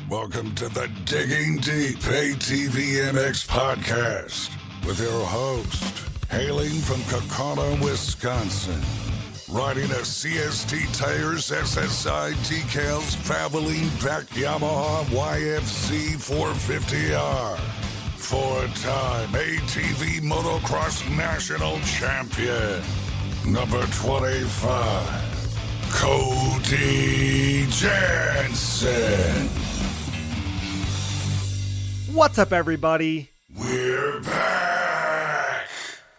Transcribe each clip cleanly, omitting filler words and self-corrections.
Welcome to the Digging Deep ATVMX Podcast with your host, hailing from Kaukauna, Wisconsin, riding a CST Tires SSI decals Valvoline backed Yamaha YFC 450R, four-time ATV Motocross National Champion, number 25, Cody Janssen. What's up, everybody? We're back!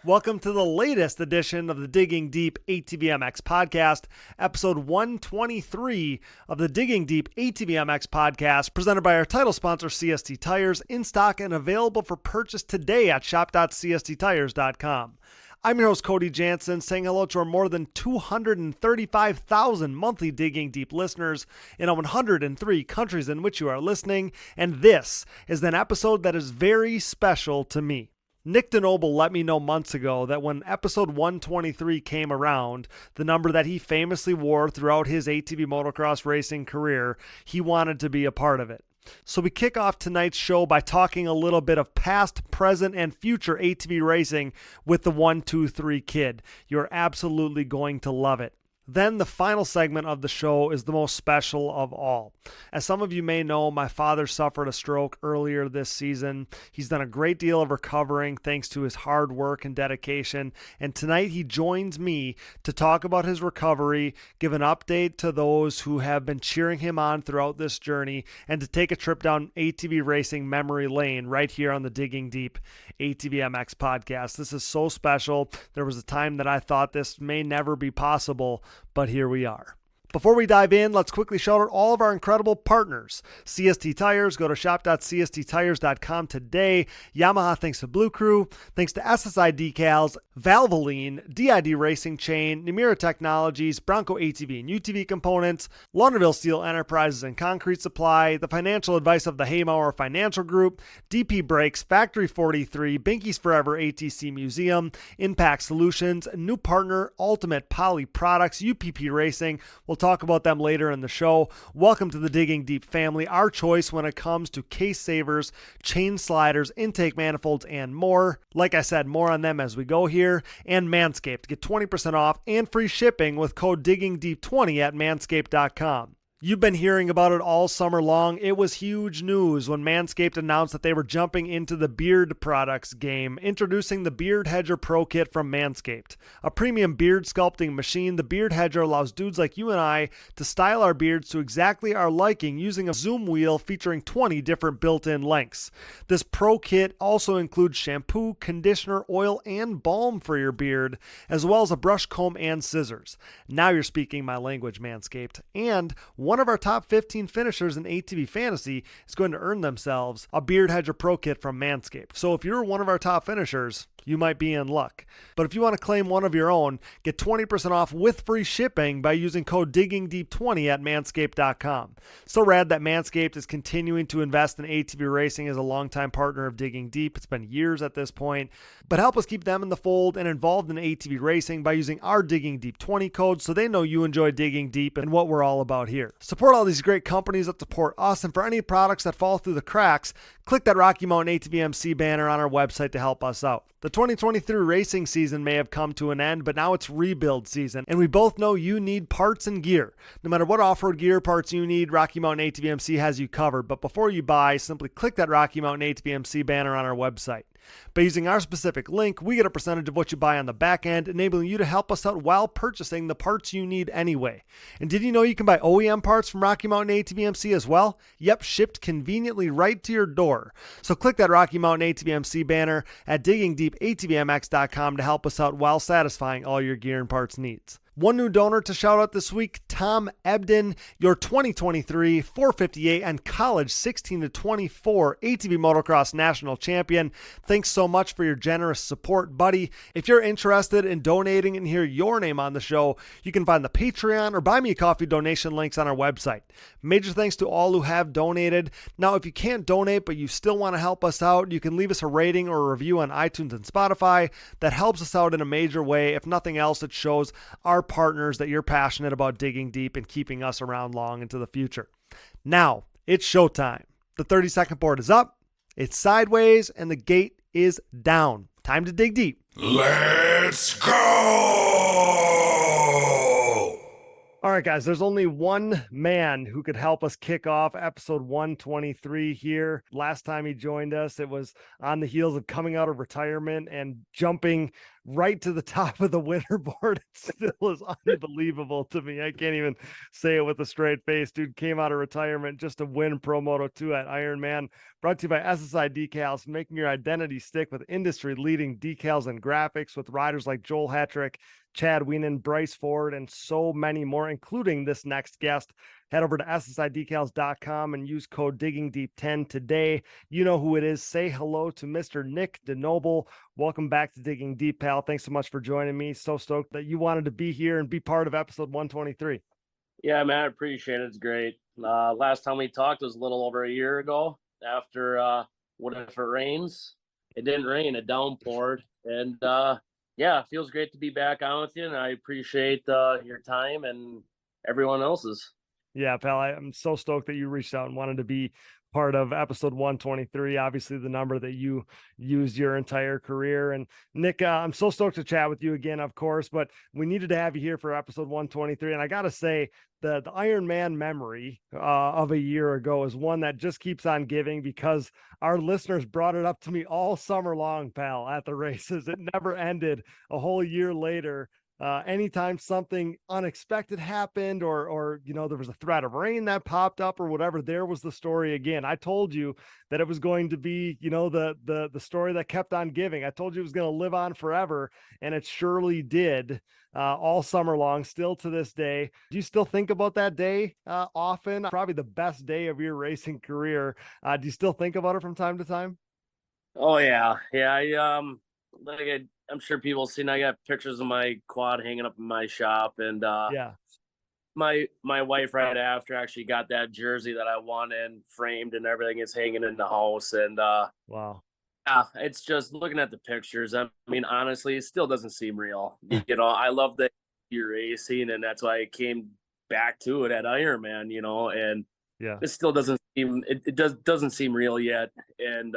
Welcome to the latest edition of the Digging Deep ATVMX Podcast, episode 123 of the Digging Deep ATVMX Podcast, presented by our title sponsor, CST Tires, in stock and available for purchase today at shop.csttires.com. I'm your host, Cody Janssen, saying hello to our more than 235,000 monthly Digging Deep listeners in 103 countries in which you are listening, and this is an episode that is very special to me. Nick DeNoble let me know months ago that when episode 123 came around, the number that he famously wore throughout his ATV motocross racing career, he wanted to be a part of it. So we kick off tonight's show by talking a little bit of past, present, and future ATV racing with the 123 kid. You're absolutely going to love it. Then the final segment of the show is the most special of all. As some of you may know, my father suffered a stroke earlier this season. He's done a great deal of recovering thanks to his hard work and dedication. And tonight he joins me to talk about his recovery, give an update to those who have been cheering him on throughout this journey, and to take a trip down ATV racing memory lane right here on the Digging Deep ATVMX Podcast. This is so special. There was a time that I thought this may never be possible, but here we are. Before we dive in, let's quickly shout out all of our incredible partners. CST Tires, go to shop.csttires.com today. Yamaha, thanks to Blue Crew. Thanks to SSI Decals, Valvoline, DID Racing Chain, Nemira Technologies, Bronco ATV and UTV Components, Launderville Steel Enterprises and Concrete Supply, the financial advice of the Haymauer Financial Group, DP Brakes, Factory 43, Binky's Forever ATC Museum, Impact Solutions, new partner, Ultimate Poly Products, UPP Racing. We'll talk about them later in the show. Welcome to the Digging Deep family, our choice when it comes to case savers, chain sliders, intake manifolds, and more. Like I said, more on them as we go here. And Manscaped. Get 20% off and free shipping with code DIGGINGDEEP20 at manscaped.com. You've been hearing about it all summer long. It was huge news when Manscaped announced that they were jumping into the beard products game, introducing the Beard Hedger Pro Kit from Manscaped. A premium beard sculpting machine, the Beard Hedger allows dudes like you and I to style our beards to exactly our liking using a zoom wheel featuring 20 different built-in lengths. This Pro Kit also includes shampoo, conditioner, oil, and balm for your beard, as well as a brush, comb, and scissors. Now you're speaking my language, Manscaped. And one of our top 15 finishers in ATV Fantasy is going to earn themselves a Beard Hedger Pro Kit from Manscaped. So if you're one of our top finishers, you might be in luck. But if you want to claim one of your own, get 20% off with free shipping by using code DIGGINGDEEP20 at manscaped.com. So rad that Manscaped is continuing to invest in ATV racing as a longtime partner of Digging Deep. It's been years at this point. But help us keep them in the fold and involved in ATV racing by using our Digging Deep 20 code so they know you enjoy digging deep and what we're all about here. Support all these great companies that support us, and for any products that fall through the cracks, click that Rocky Mountain ATVMC banner on our website to help us out. The 2023 racing season may have come to an end, but now it's rebuild season, and we both know you need parts and gear. No matter what off-road gear parts you need, Rocky Mountain ATVMC has you covered. But before you buy, simply click that Rocky Mountain ATVMC banner on our website. By using our specific link, we get a percentage of what you buy on the back end, enabling you to help us out while purchasing the parts you need anyway. And did you know you can buy OEM parts from Rocky Mountain ATVMC as well? Yep, shipped conveniently right to your door. So click that Rocky Mountain ATVMC banner at diggingdeepatvmx.com to help us out while satisfying all your gear and parts needs. One new donor to shout out this week, Tom Ebden, your 2023 458 and college 16 to 24 ATV Motocross National Champion. Thanks so much for your generous support, buddy. If you're interested in donating and hear your name on the show, you can find the Patreon or Buy Me a Coffee donation links on our website. Major thanks to all who have donated. Now, if you can't donate but you still want to help us out, you can leave us a rating or a review on iTunes and Spotify. That helps us out in a major way. If nothing else, it shows our partners that you're passionate about digging deep and keeping us around long into the future. Now, It's showtime. The 30-second board is up, it's sideways, and the gate is down. Time to dig deep. Let's go! All right, guys, there's only one man who could help us kick off episode 123 here. Last time he joined us, it was on the heels of coming out of retirement and jumping right to the top of the winner board. It still is unbelievable to me. I can't even say it with a straight face. Dude came out of retirement just to win Pro Moto 2 at Ironman. Brought to you by SSI Decals, making your identity stick with industry-leading decals and graphics with riders like Joel Hetrick, Chad Wienen, Bryce Ford, and so many more, including this next guest. Head over to ssidecals.com and use code DiggingDeep10 today. You know who it is. Say hello to Mr. Nick DeNoble. Welcome back to Digging Deep, pal. Thanks so much for joining me. So stoked that you wanted to be here and be part of episode 123. Yeah, man, I appreciate it. It's great. Last time we talked was a little over a year ago after What If It Rains? It didn't rain, it downpoured. And yeah, it feels great to be back on with you, and I appreciate your time and everyone else's. Yeah, pal, I'm so stoked that you reached out and wanted to be part of episode 123, obviously the number that you used your entire career. And Nick, I'm so stoked to chat with you again, of course, but we needed to have you here for episode 123. And I got to say, the Iron Man memory of a year ago is one that just keeps on giving, because our listeners brought it up to me all summer long, pal, at the races. It never ended a whole year later. Anytime something unexpected happened, or there was a threat of rain that popped up or whatever, there was the story again. I told you that it was going to be, the story that kept on giving. I told you it was going to live on forever, and it surely did, all summer long, still to this day. Do you still think about that day often? Probably the best day of your racing career. Do you still think about it from time to time? Oh yeah. Yeah. I'm sure people have seen, I got pictures of my quad hanging up in my shop, and Yeah. My wife right after actually got that jersey that I won and framed, and everything is hanging in the house. And Wow. yeah, it's just looking at the pictures. I mean, honestly, it still doesn't seem real. I love the racing, and that's why I came back to it at Ironman. And Yeah. it still doesn't seem doesn't seem real yet. And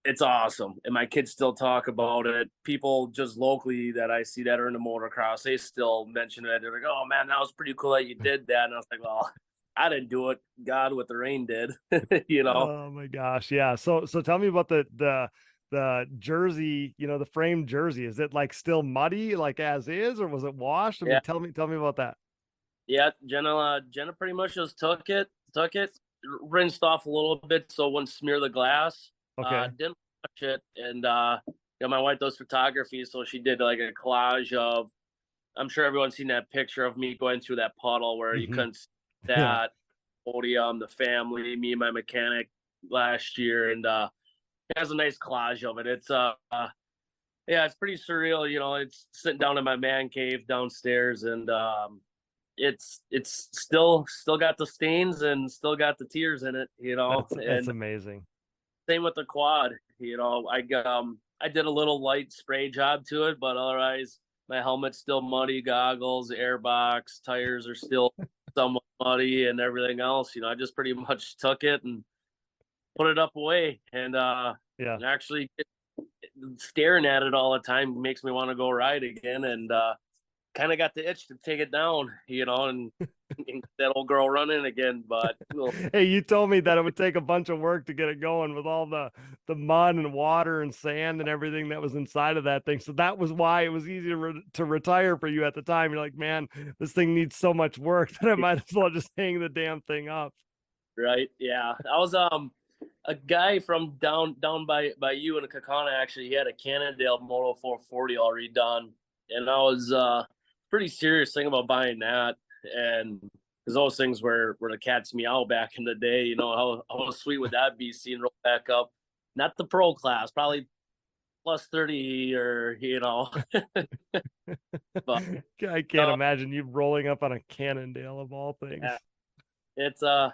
it's awesome, and my kids still talk about it. People just locally that I see that are in the motocross, they still mention it. They're like, "Oh man, that was pretty cool that you did that." And I was like, "Well, I didn't do it. God with the rain did." Oh my gosh, yeah. So tell me about the jersey. The framed jersey. Is it like still muddy, like as is, or was it washed? I mean, Yeah, tell me about that. yeah. Jenna pretty much just took it, rinsed off a little bit so it wouldn't smear the glass. Okay. Didn't watch it, and my wife does photography, so she did like a collage of. I'm sure everyone's seen that picture of me going through that puddle where you couldn't see that Yeah. podium, the family, me and my mechanic last year, and it has a nice collage of it. It's yeah, it's pretty surreal. It's sitting down in my man cave downstairs, and it's still got the stains and still got the tears in it. That's And amazing. same with the quad. I did a little light spray job to it, but otherwise my helmet's still muddy, goggles, airbox, tires are still somewhat muddy, and everything else. I just pretty much took it and put it up away. And Yeah. actually staring at it all the time makes me want to go ride again, and kind of got the itch to take it down, and that old girl running again. But Hey, you told me that it would take a bunch of work to get it going with all the mud and water and sand and everything that was inside of that thing. So that was why it was easy to retire for you at the time. You're like, man, this thing needs so much work that I might as well just hang the damn thing up. right, yeah, I was a guy from down by you in Kakana. Actually, he had a Cannondale Moto 440 already done, and I was pretty serious thing about buying that. And because those things were the cat's meow back in the day. How sweet would that be, seeing roll back up, not the pro class, probably plus 30, or but I can't imagine you rolling up on a Cannondale of all things. Yeah, it's a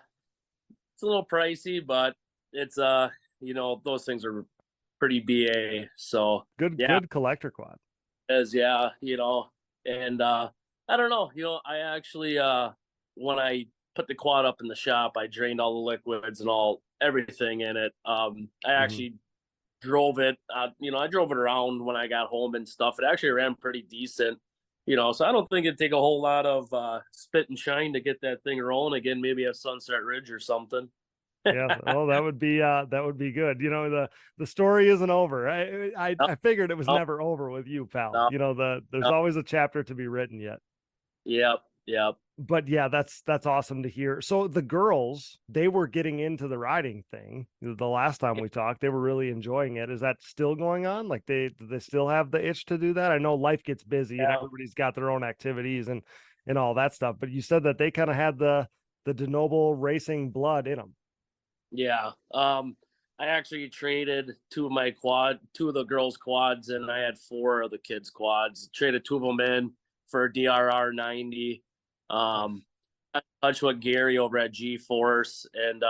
little pricey, but it's those things are pretty BA. So Good collector quad. And I don't know, I actually when I put the quad up in the shop, I drained all the liquids and everything in it. I actually drove it. I drove it around when I got home and stuff. It actually ran pretty decent. So I don't think it'd take a whole lot of spit and shine to get that thing rolling again. Maybe a Sunset Ridge or something. Yeah, well, that would be good. The story isn't over. I figured it was never over with you, pal. There's always a chapter to be written yet. Yep. But yeah, that's awesome to hear. So the girls, they were getting into the riding thing the last time we talked. They were really enjoying it. Is that still going on? Like they still have the itch to do that? I know life gets busy and everybody's got their own activities and all that stuff. But you said that they kind of had the DeNoble racing blood in them. Yeah. I actually traded two of the girls' quads, and I had 4 of the kids' quads. Traded 2 of them in for a DRR 90. I touched with Gary over at G-Force and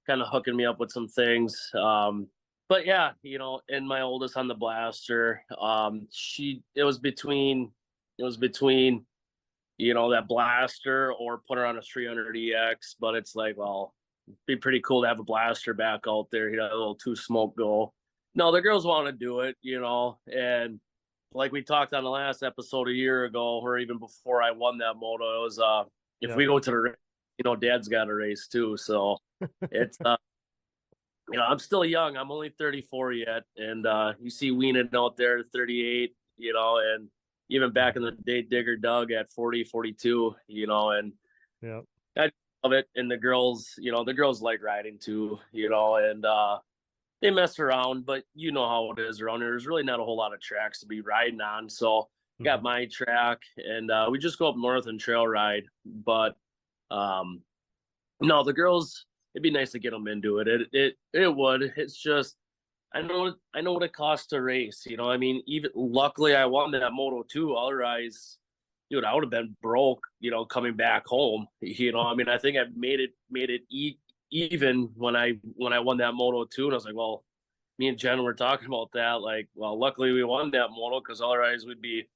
kind of hooking me up with some things. But yeah, and my oldest on the Blaster, it was between that Blaster or put her on a 300 EX, but it's like, well, it'd be pretty cool to have a Blaster back out there, a little 2-smoke go. No, the girls want to do it, and like we talked on the last episode a year ago, or even before I won that moto, it was if we go to the race, Dad's got a race too. So it's I'm still young. I'm only 34 yet, and you see Weenan out there at 38, and even back in the day, Digger Doug at 40, 42, and I love it. And the girls like riding too, and they mess around, but you know how it is around here. There's really not a whole lot of tracks to be riding on. So got my track, and we just go up north and trail ride. But no, the girls, it'd be nice to get them into it. It would. It's just I know what it costs to race. Even luckily I won that Moto 2. Otherwise, dude, I would have been broke. Coming back home. I think I made it even when I won that Moto 2, and I was like, well, me and Jen were talking about that. Like, well, luckily we won that Moto, because otherwise we'd be,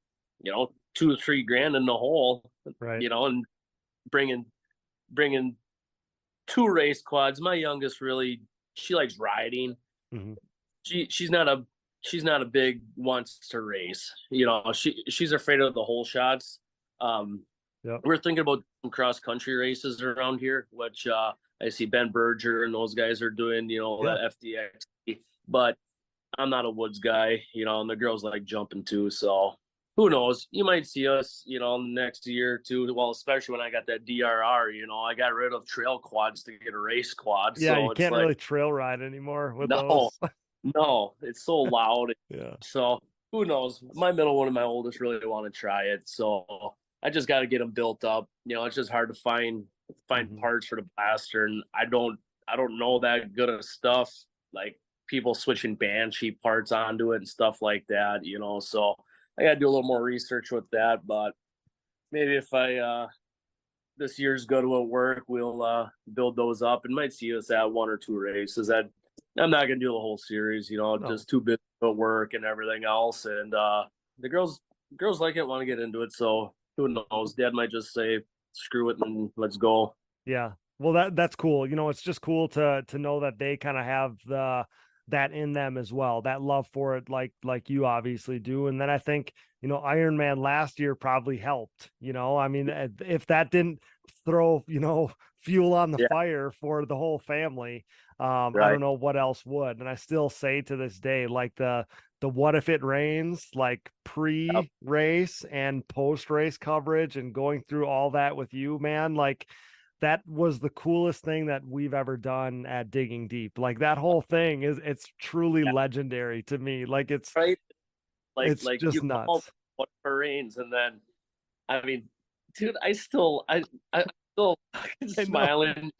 $2 or $3 grand in the hole, right? And bringing 2 race quads. My youngest she likes riding. She's not a big wants to race. She's afraid of the hole shots. We're thinking about some cross country races around here, which I see Ben Berger and those guys are doing, that FDX. But I'm not a woods guy, and the girls like jumping too. So who knows? You might see us, in the next year or two. Well, especially when I got that DRR, I got rid of trail quads to get a race quad. Yeah, so you can't really trail ride anymore with those. No, no, it's so loud. Yeah. So who knows? My middle one and my oldest really want to try it. So I just got to get them built up. It's just hard to find parts for the Blaster, and I don't know that good of stuff, like people switching Banshee parts onto it and stuff like that, so I got to do a little more research with that. But maybe if I this year's good at work, we'll build those up and might see us at 1 or 2 races. I'm not gonna do the whole series, just too busy at work and everything else. And the girls like it, want to get into it, so who knows? Dad might just say screw it and let's go. Yeah. Well, that's cool. It's just cool to know that they kind of have that in them as well, that love for it, like you obviously do. And then I think, Ironman last year probably helped, if that didn't throw, fuel on the fire for the whole family, I don't know what else would. And I still say to this day, like the what if it rains, like pre-race and post-race coverage and going through all that with you, man, like that was the coolest thing that we've ever done at Digging Deep. Like that whole thing it's truly legendary to me. Like it's right. It's just nuts. What rains, and then, dude, I still smiling.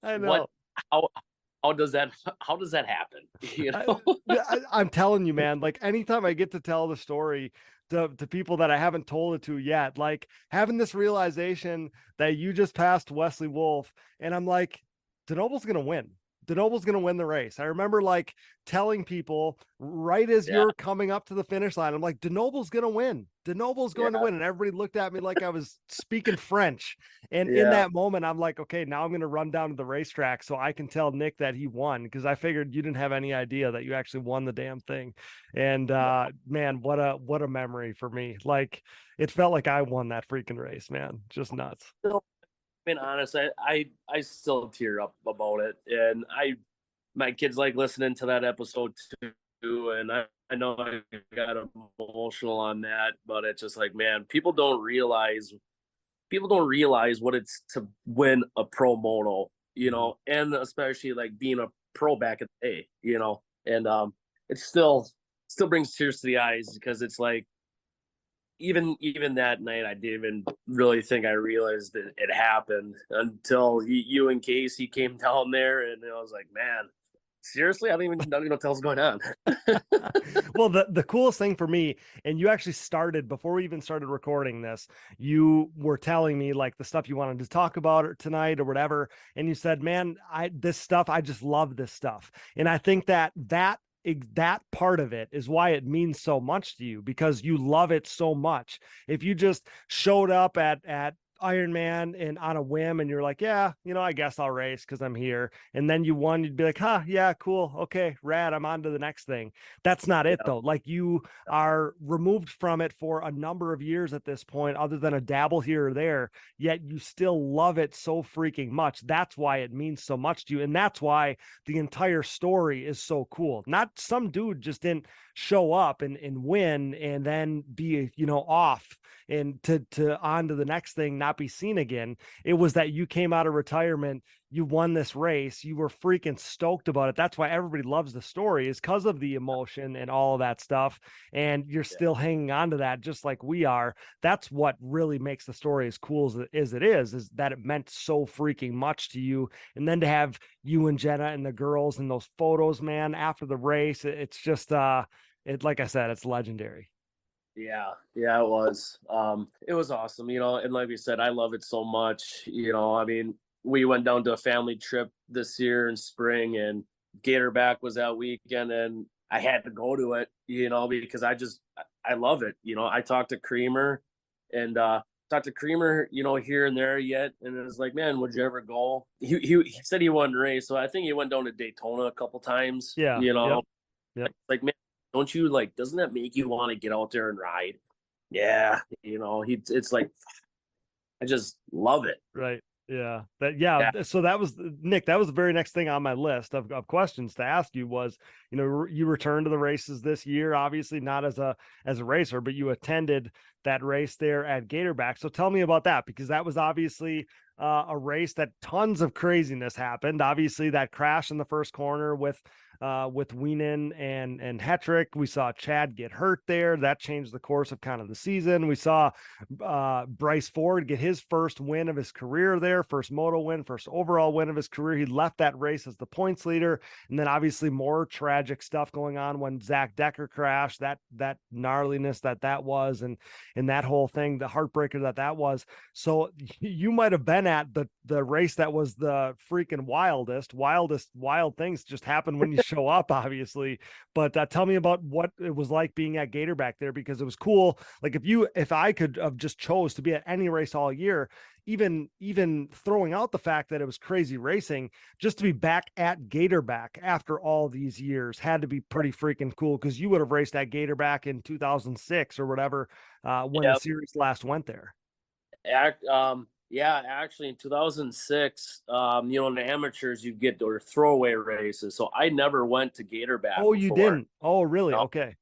I know. How does that happen? I'm telling you, man, like anytime I get to tell the story to people that I haven't told it to yet, like having this realization that you just passed Wesley Wolf, and I'm like, DeNoble's gonna win. DeNoble's going to win the race. I remember like telling people right as you're coming up to the finish line, I'm like, DeNoble's going to win. DeNoble's going to win. And everybody looked at me like I was speaking French. And in that moment, I'm like, okay, now I'm going to run down to the racetrack so I can tell Nick that he won, because I figured you didn't have any idea that you actually won the damn thing. And man, what a memory for me. Like, it felt like I won that freaking race, man. Just nuts. Being honest, I still tear up about it, and my kids like listening to that episode too, and I know I got emotional on that, but it's just like, man, people don't realize what it's to win a pro moto, you know, and especially like being a pro back in the day, you know, and it still brings tears to the eyes, because it's like, even that night, I didn't even really think I realized that it happened until you and Casey came down there, and I was like, man, seriously, I don't even know what the hell's going on. Well, the coolest thing for me, and you actually started before we even started recording this, you were telling me like the stuff you wanted to talk about tonight or whatever, and you said, man, I just love this stuff. And I think that part of it is why it means so much to you, because you love it so much. If you just showed up at Ironman and on a whim and you're like, yeah, you know, I guess I'll race because I'm here, and then you won, you'd be like, huh, yeah, cool, okay, rad, I'm on to the next thing. That's not it though. Like, you are removed from it for a number of years at this point, other than a dabble here or there, yet you still love it so freaking much. That's why it means so much to you, and that's why the entire story is so cool. Not some dude just didn't show up and win and then be, you know, off and to on to the next thing, not be seen again. It was that you came out of retirement, you won this race, you were freaking stoked about it. That's why everybody loves the story, is because of the emotion and all of that stuff. And you're still hanging on to that, just like we are. That's what really makes the story as cool as it is that it meant so freaking much to you. And then to have you and Jenna and the girls and those photos, man, after the race, it's just like I said, it's legendary. Yeah, it was. It was awesome, you know, and like we said, I love it so much. You know, I mean, we went down to a family trip this year in spring, and Gatorback was that weekend, and I had to go to it, you know, because I love it. You know, I talked to Creamer, you know, here and there yet, and it was like, man, would you ever go? He said he wanted to race, so I think he went down to Daytona a couple times. Yeah, you know, yep. Like, man, don't you like? Doesn't that make you want to get out there and ride? Yeah, you know, it's like, I just love it. Right. Yeah. So that was, Nick, that was the very next thing on my list of questions to ask you was, you know, you returned to the races this year, obviously not as a racer, but you attended that race there at Gatorback. So tell me about that, because that was obviously a race that tons of craziness happened. Obviously that crash in the first corner with Wienen and Hetrick. We saw Chad get hurt there. That changed the course of kind of the season. We saw Bryce Ford get his first win of his career there, first moto win, first overall win of his career. He left that race as the points leader. And then obviously more tragic stuff going on when Zach Decker crashed, that gnarliness that was, and that whole thing, the heartbreaker that was. So you might have been at the race that was the freaking wild things just happened when you show up, obviously. But tell me about what it was like being at Gatorback there, because it was cool. Like, if I could have just chose to be at any race all year, even throwing out the fact that it was crazy racing, just to be back at Gatorback after all these years had to be pretty freaking cool, because you would have raced at Gatorback in 2006 or whatever, when the series last went there. Yeah, actually in 2006, you know, in the amateurs, you get their throwaway races. So I never went to Gatorback. Oh, you didn't? Oh, really? Okay.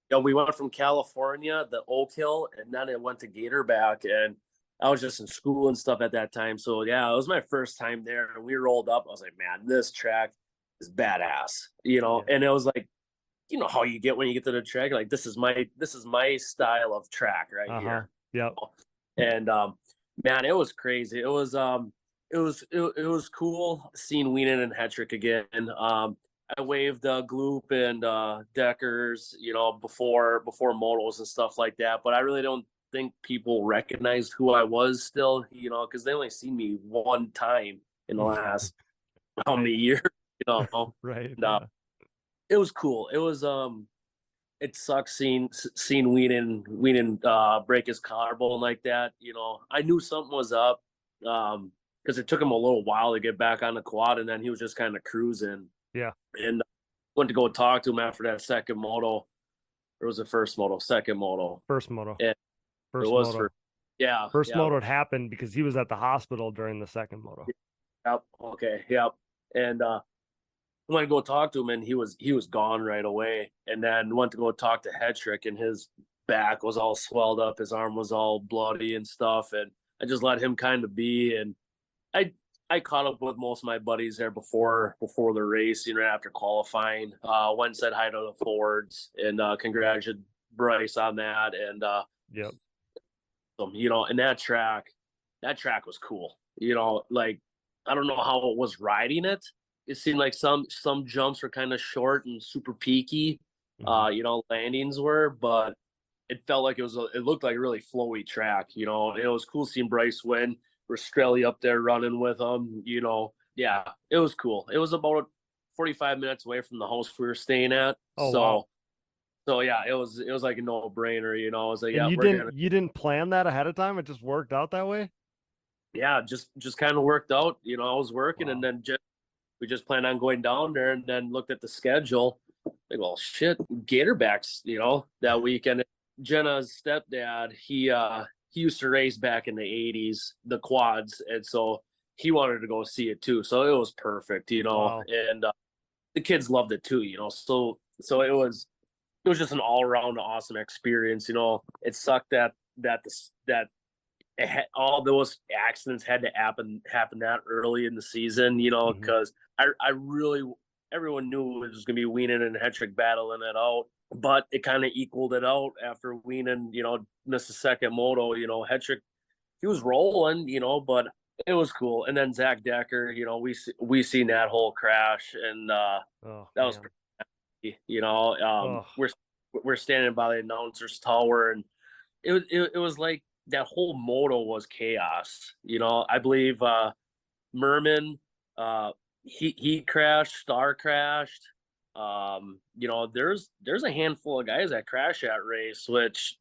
You know, we went from California, the Oak Hill, and then it went to Gatorback, and I was just in school and stuff at that time. So yeah, it was my first time there, and we rolled up. I was like, man, this track is badass, you know. Yeah. And it was like, you know how you get when you get to the track, like, this is my style of track right here. Yeah. And man, it was crazy. It was cool seeing Wienen and Hetrick again. I waved Gloop and Deckers, you know, before motos and stuff like that. But I really don't think people recognized who I was still, you know, because they only seen me one time in the last how many years, Right. And, it was cool. It was it sucks seeing Weenan break his collarbone like that. I knew something was up because it took him a little while to get back on the quad, and then he was just kind of cruising. Yeah. And went to go talk to him after that second moto. Or was it first moto? Second moto. First moto. And First it was moto. for yeah. First yeah. moto had happened because he was at the hospital during the second moto. Yep. Okay. Yep. And I went to go talk to him, and he was gone right away. And then went to go talk to Hetrick, and his back was all swelled up, his arm was all bloody and stuff. And I just let him kind of be. And I caught up with most of my buddies there before the race, after qualifying. Went and said hi to the Fords and congratulated Bryce on that. And yep. And that track was cool. Like, I don't know how it was riding it. It seemed like some jumps were kind of short and super peaky. Landings were, but it felt like it looked like a really flowy track. It was cool seeing Bryce win. Rastrelli up there running with him. Yeah, it was cool. It was about 45 minutes away from the house we were staying at. Oh, so, wow. So yeah, it was like a no brainer. I was like, and you didn't plan that ahead of time. It just worked out that way. Yeah, just kind of worked out. I was working, and then we just planned on going down there, and then looked at the schedule. Like, well, shit, Gatorbacks, that weekend. Jenna's stepdad, he used to race back in the 80s, the quads, and so he wanted to go see it too. So it was perfect, Wow. And the kids loved it too, So it was just an all around awesome experience. It sucked that all those accidents had to happen that early in the season, because everyone knew it was going to be Weenan and Hetrick battling it out. But it kind of equaled it out after Weenan, missed the second moto. Hetrick, he was rolling, but it was cool. And then Zach Decker, we seen that whole crash, and that was pretty nasty. We're standing by the announcer's tower, and it was like that whole moto was chaos. I believe Merman, he crashed, Star crashed. There's a handful of guys that crash that race, which,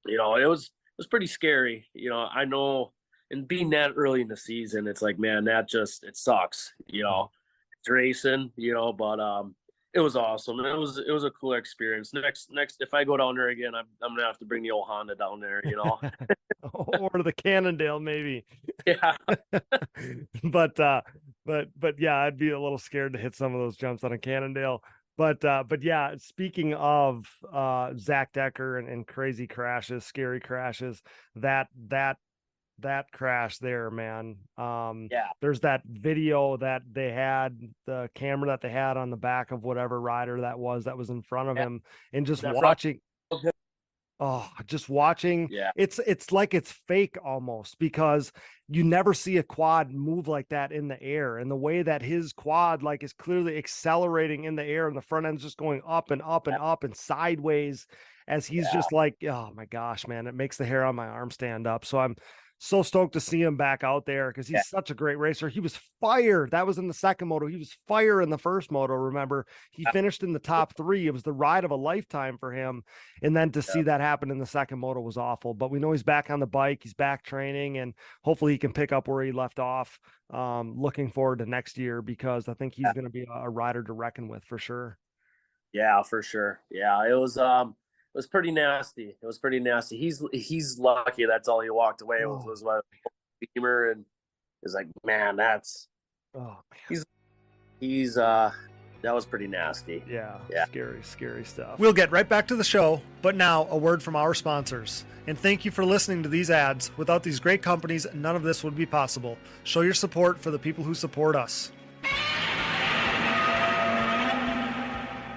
it was pretty scary. I know, and being that early in the season, it's like, man, it sucks. It's racing, but it was awesome. It was a cool experience. Next, if I go down there again, I'm gonna have to bring the old Honda down there, or the Cannondale maybe. Yeah. but yeah, I'd be a little scared to hit some of those jumps on a Cannondale. But yeah, speaking of Zach Decker and crazy crashes, scary crashes, that crash there, man. There's that video that they had, the camera that they had on the back of whatever rider that was in front of him, and just watching. Just watching. Yeah. It's like it's fake almost, because you never see a quad move like that in the air. And the way that his quad is clearly accelerating in the air, and the front end's just going up and up and up and sideways as he's just like, oh my gosh, man, it makes the hair on my arm stand up. So I'm so stoked to see him back out there, because he's such a great racer. He was fire. That was in the second moto. He was fire in the first moto. Remember, he finished in the top 3. It was the ride of a lifetime for him. And then to see that happen in the second moto was awful. But we know he's back on the bike. He's back training, and hopefully he can pick up where he left off. Looking forward to next year, because I think he's going to be a rider to reckon with for sure. Yeah, for sure. Yeah, it was pretty nasty. He's lucky that's all he walked away with was what Beamer, and is like, man, that's he's that was pretty nasty. Yeah. Scary stuff. We'll get right back to the show, but now a word from our sponsors. And thank you for listening to these ads. Without these great companies, none of this would be possible. Show your support for the people who support us.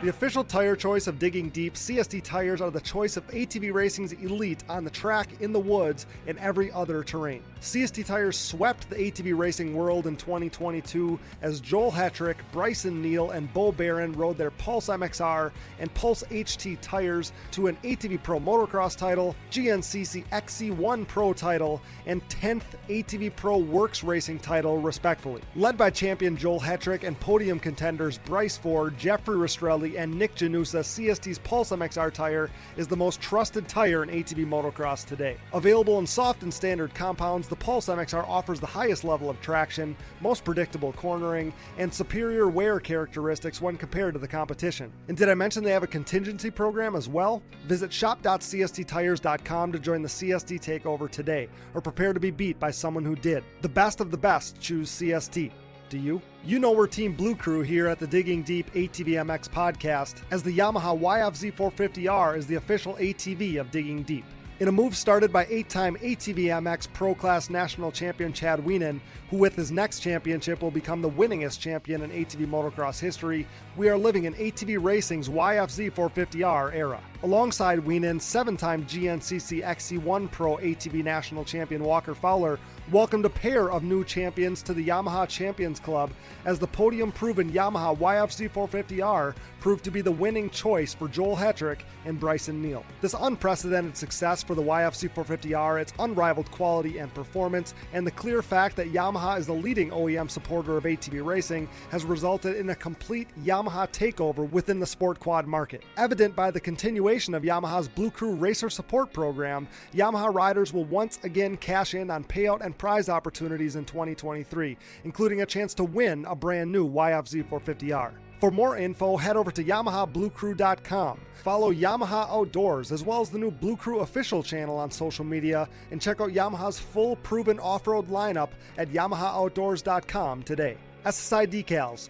The official tire choice of Digging Deep, CST tires are the choice of ATV racing's elite on the track, in the woods, and every other terrain. CST tires swept the ATV racing world in 2022 as Joel Hetrick, Bryson Neal, and Bo Barron rode their Pulse MXR and Pulse HT tires to an ATV Pro Motocross title, GNCC XC1 Pro title, and 10th ATV Pro Works Racing title, respectively. Led by champion Joel Hetrick and podium contenders Bryce Ford, Jeffrey Rastrelli, and Nick Janusa, CST's Pulse MXR tire is the most trusted tire in ATV motocross today. Available in soft and standard compounds, the Pulse MXR offers the highest level of traction, most predictable cornering, and superior wear characteristics when compared to the competition. And did I mention they have a contingency program as well? Visit shop.csttires.com to join the CST takeover today, or prepare to be beat by someone who did. The best of the best choose CST. Do you? You know we're Team Blue Crew here at the Digging Deep ATVMX Podcast, as the Yamaha YFZ450R is the official ATV of Digging Deep. In a move started by 8-time ATVMX Pro Class National Champion Chad Wienen, who with his next championship will become the winningest champion in ATV motocross history, we are living in ATV racing's YFZ450R era. Alongside Wienen, 7-time GNCC XC1 Pro ATV National Champion Walker Fowler welcomed a pair of new champions to the Yamaha Champions Club, as the podium-proven Yamaha YFZ450R proved to be the winning choice for Joel Hetrick and Bryson Neal. This unprecedented success for the YFZ450R, its unrivaled quality and performance, and the clear fact that Yamaha is the leading OEM supporter of ATV racing has resulted in a complete Yamaha takeover within the sport quad market. Evident by the continuation of Yamaha's Blue Crew Racer Support Program, Yamaha riders will once again cash in on payout and prize opportunities in 2023, including a chance to win a brand new YFZ450R. For more info, head over to YamahaBlueCrew.com. Follow Yamaha Outdoors, as well as the new Blue Crew official channel on social media, and check out Yamaha's full proven off-road lineup at YamahaOutdoors.com today. SSI Decals,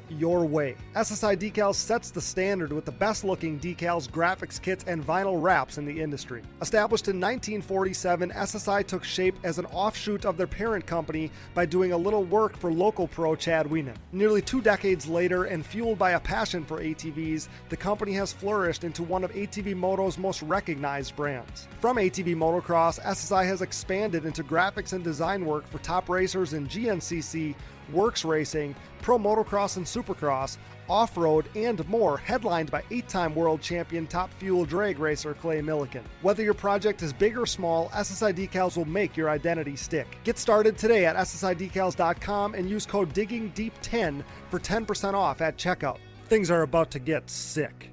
your way. SSI Decals sets the standard with the best looking decals, graphics kits, and vinyl wraps in the industry. Established in 1947, SSI took shape as an offshoot of their parent company by doing a little work for local pro Chad Wienen. Nearly 2 decades later, and fueled by a passion for ATVs, the company has flourished into one of ATV Moto's most recognized brands. From ATV motocross, SSI has expanded into graphics and design work for top racers in GNCC, Works Racing, Pro Motocross and Supercross, Off-Road, and more, headlined by 8-time world champion Top Fuel drag racer Clay Milliken. Whether your project is big or small, SSI Decals will make your identity stick. Get started today at SSIDecals.com and use code DIGGINGDEEP10 for 10% off at checkout. Things are about to get sick.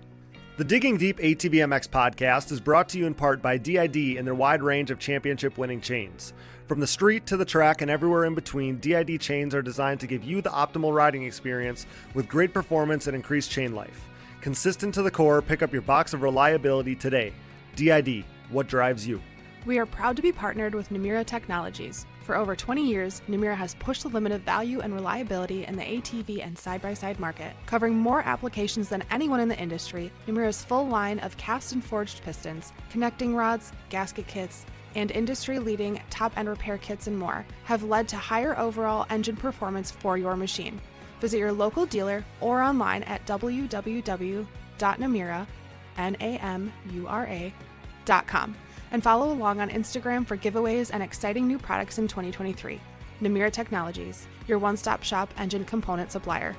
The Digging Deep ATVMX Podcast is brought to you in part by DID and their wide range of championship-winning chains. From the street to the track and everywhere in between, DID chains are designed to give you the optimal riding experience with great performance and increased chain life. Consistent to the core, pick up your box of reliability today. DID, what drives you? We are proud to be partnered with Namura Technologies. For over 20 years, Namura has pushed the limit of value and reliability in the ATV and side-by-side market. Covering more applications than anyone in the industry, Namura's full line of cast and forged pistons, connecting rods, gasket kits, and industry-leading top-end repair kits and more have led to higher overall engine performance for your machine. Visit your local dealer or online at www.namura.com and follow along on Instagram for giveaways and exciting new products in 2023. Namura Technologies, your one-stop shop engine component supplier.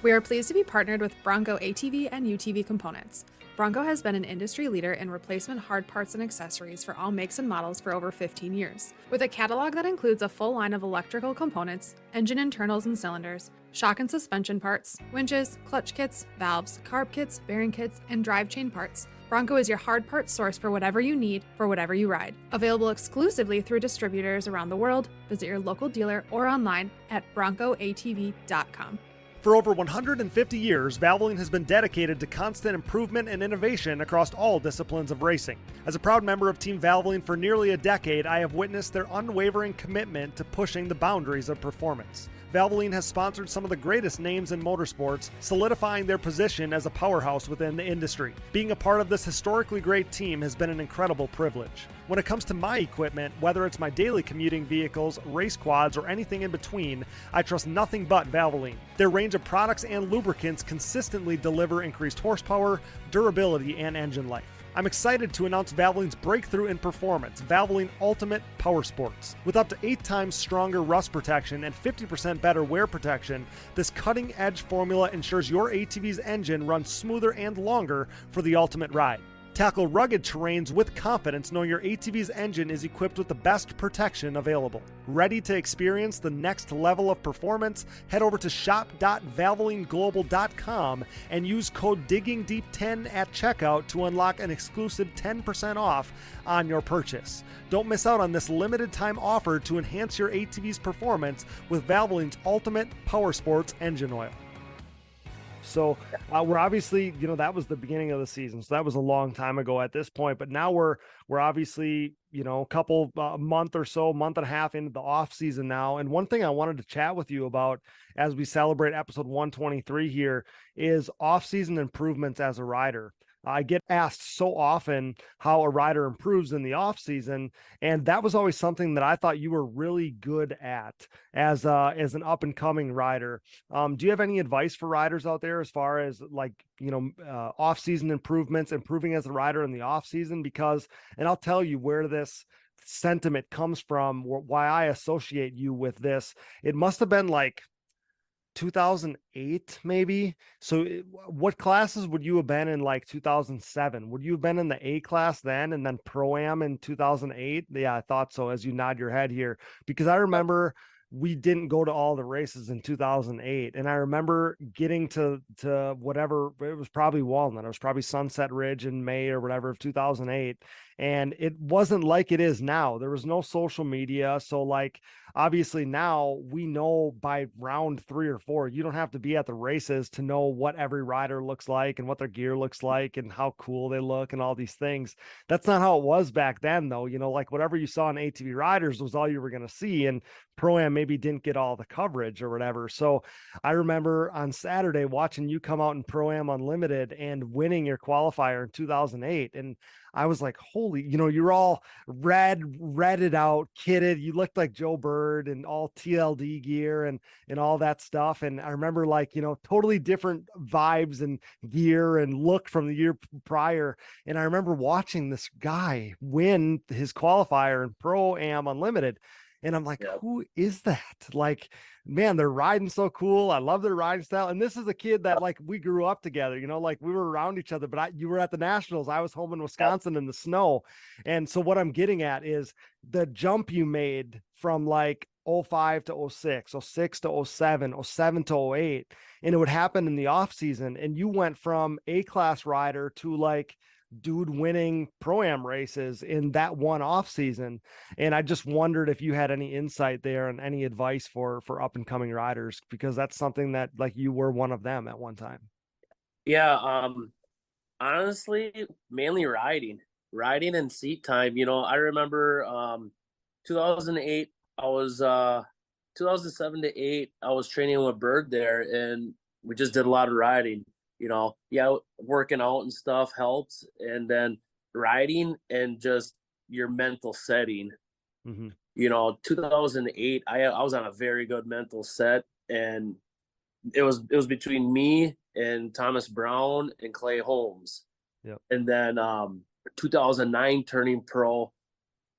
We are pleased to be partnered with Bronco ATV and UTV Components. Bronco has been an industry leader in replacement hard parts and accessories for all makes and models for over 15 years. With a catalog that includes a full line of electrical components, engine internals and cylinders, shock and suspension parts, winches, clutch kits, valves, carb kits, bearing kits, and drive chain parts, Bronco is your hard parts source for whatever you need for whatever you ride. Available exclusively through distributors around the world, visit your local dealer or online at broncoatv.com. For over 150 years, Valvoline has been dedicated to constant improvement and innovation across all disciplines of racing. As a proud member of Team Valvoline for nearly a decade, I have witnessed their unwavering commitment to pushing the boundaries of performance. Valvoline has sponsored some of the greatest names in motorsports, solidifying their position as a powerhouse within the industry. Being a part of this historically great team has been an incredible privilege. When it comes to my equipment, whether it's my daily commuting vehicles, race quads, or anything in between, I trust nothing but Valvoline. Their range range of products and lubricants consistently deliver increased horsepower, durability, and engine life. I'm excited to announce Valvoline's breakthrough in performance, Valvoline Ultimate Power Sports. With up to 8 times stronger rust protection and 50% better wear protection, this cutting-edge formula ensures your ATV's engine runs smoother and longer for the ultimate ride. Tackle rugged terrains with confidence knowing your ATV's engine is equipped with the best protection available. Ready to experience the next level of performance? Head over to shop.valvolineglobal.com and use code DIGGINGDEEP10 at checkout to unlock an exclusive 10% off on your purchase. Don't miss out on this limited time offer to enhance your ATV's performance with Valvoline's Ultimate Power Sports engine oil. So we're obviously, that was the beginning of the season. So that was a long time ago at this point, but now we're obviously, a couple month and a half into the off season now. And one thing I wanted to chat with you about as we celebrate episode 123 here is off season improvements as a rider. I get asked so often how a rider improves in the off season, and that was always something that I thought you were really good at as an up and coming rider. Do you have any advice for riders out there as far as off season improvements, improving as a rider in the off season? Because, and I'll tell you where this sentiment comes from, why I associate you with this. It must have been like 2008 maybe. So what classes would you have been in like 2007? Would you have been in the A class then and then Pro-Am in 2008? Yeah, I thought so, as you nod your head here, because I remember we didn't go to all the races in 2008. And I remember getting to whatever, it was probably Walnut. It was probably Sunset Ridge in May or whatever of 2008. And it wasn't like it is now. There was no social media. So like, obviously now we know by round 3 or 4, you don't have to be at the races to know what every rider looks like and what their gear looks like and how cool they look and all these things. That's not how it was back then though. Like whatever you saw in ATV riders was all you were going to see. And Pro-Am maybe didn't get all the coverage or whatever. So I remember on Saturday watching you come out in Pro-Am Unlimited and winning your qualifier in 2008. And I was like, holy, you're all redded out, kitted. You looked like Joe Bird and all TLD gear and all that stuff. And I remember totally different vibes and gear and look from the year prior. And I remember watching this guy win his qualifier in Pro-Am Unlimited. And I'm like, Yep. Who is that? Like, man, they're riding so cool. I love their riding style. And this is a kid that we grew up together, we were around each other, but you were at the Nationals. I was home in Wisconsin in the snow. And so what I'm getting at is the jump you made from 05 to 06, 06 to 07, 07 to 08. And it would happen in the off season. And you went from A class rider to dude winning Pro-Am races in that one off season. And I just wondered if you had any insight there and any advice for up and coming riders, because that's something that you were one of them at one time. Yeah. Honestly, mainly riding and seat time. I remember 2008, I was 2007 to 8, I was training with Bird there, and we just did a lot of riding. Working out and stuff helps, and then riding and just your mental setting. Mm-hmm. 2008, I was on a very good mental set, and it was between me and Thomas Brown and Clay Holmes. Yep. And then 2009 turning pro,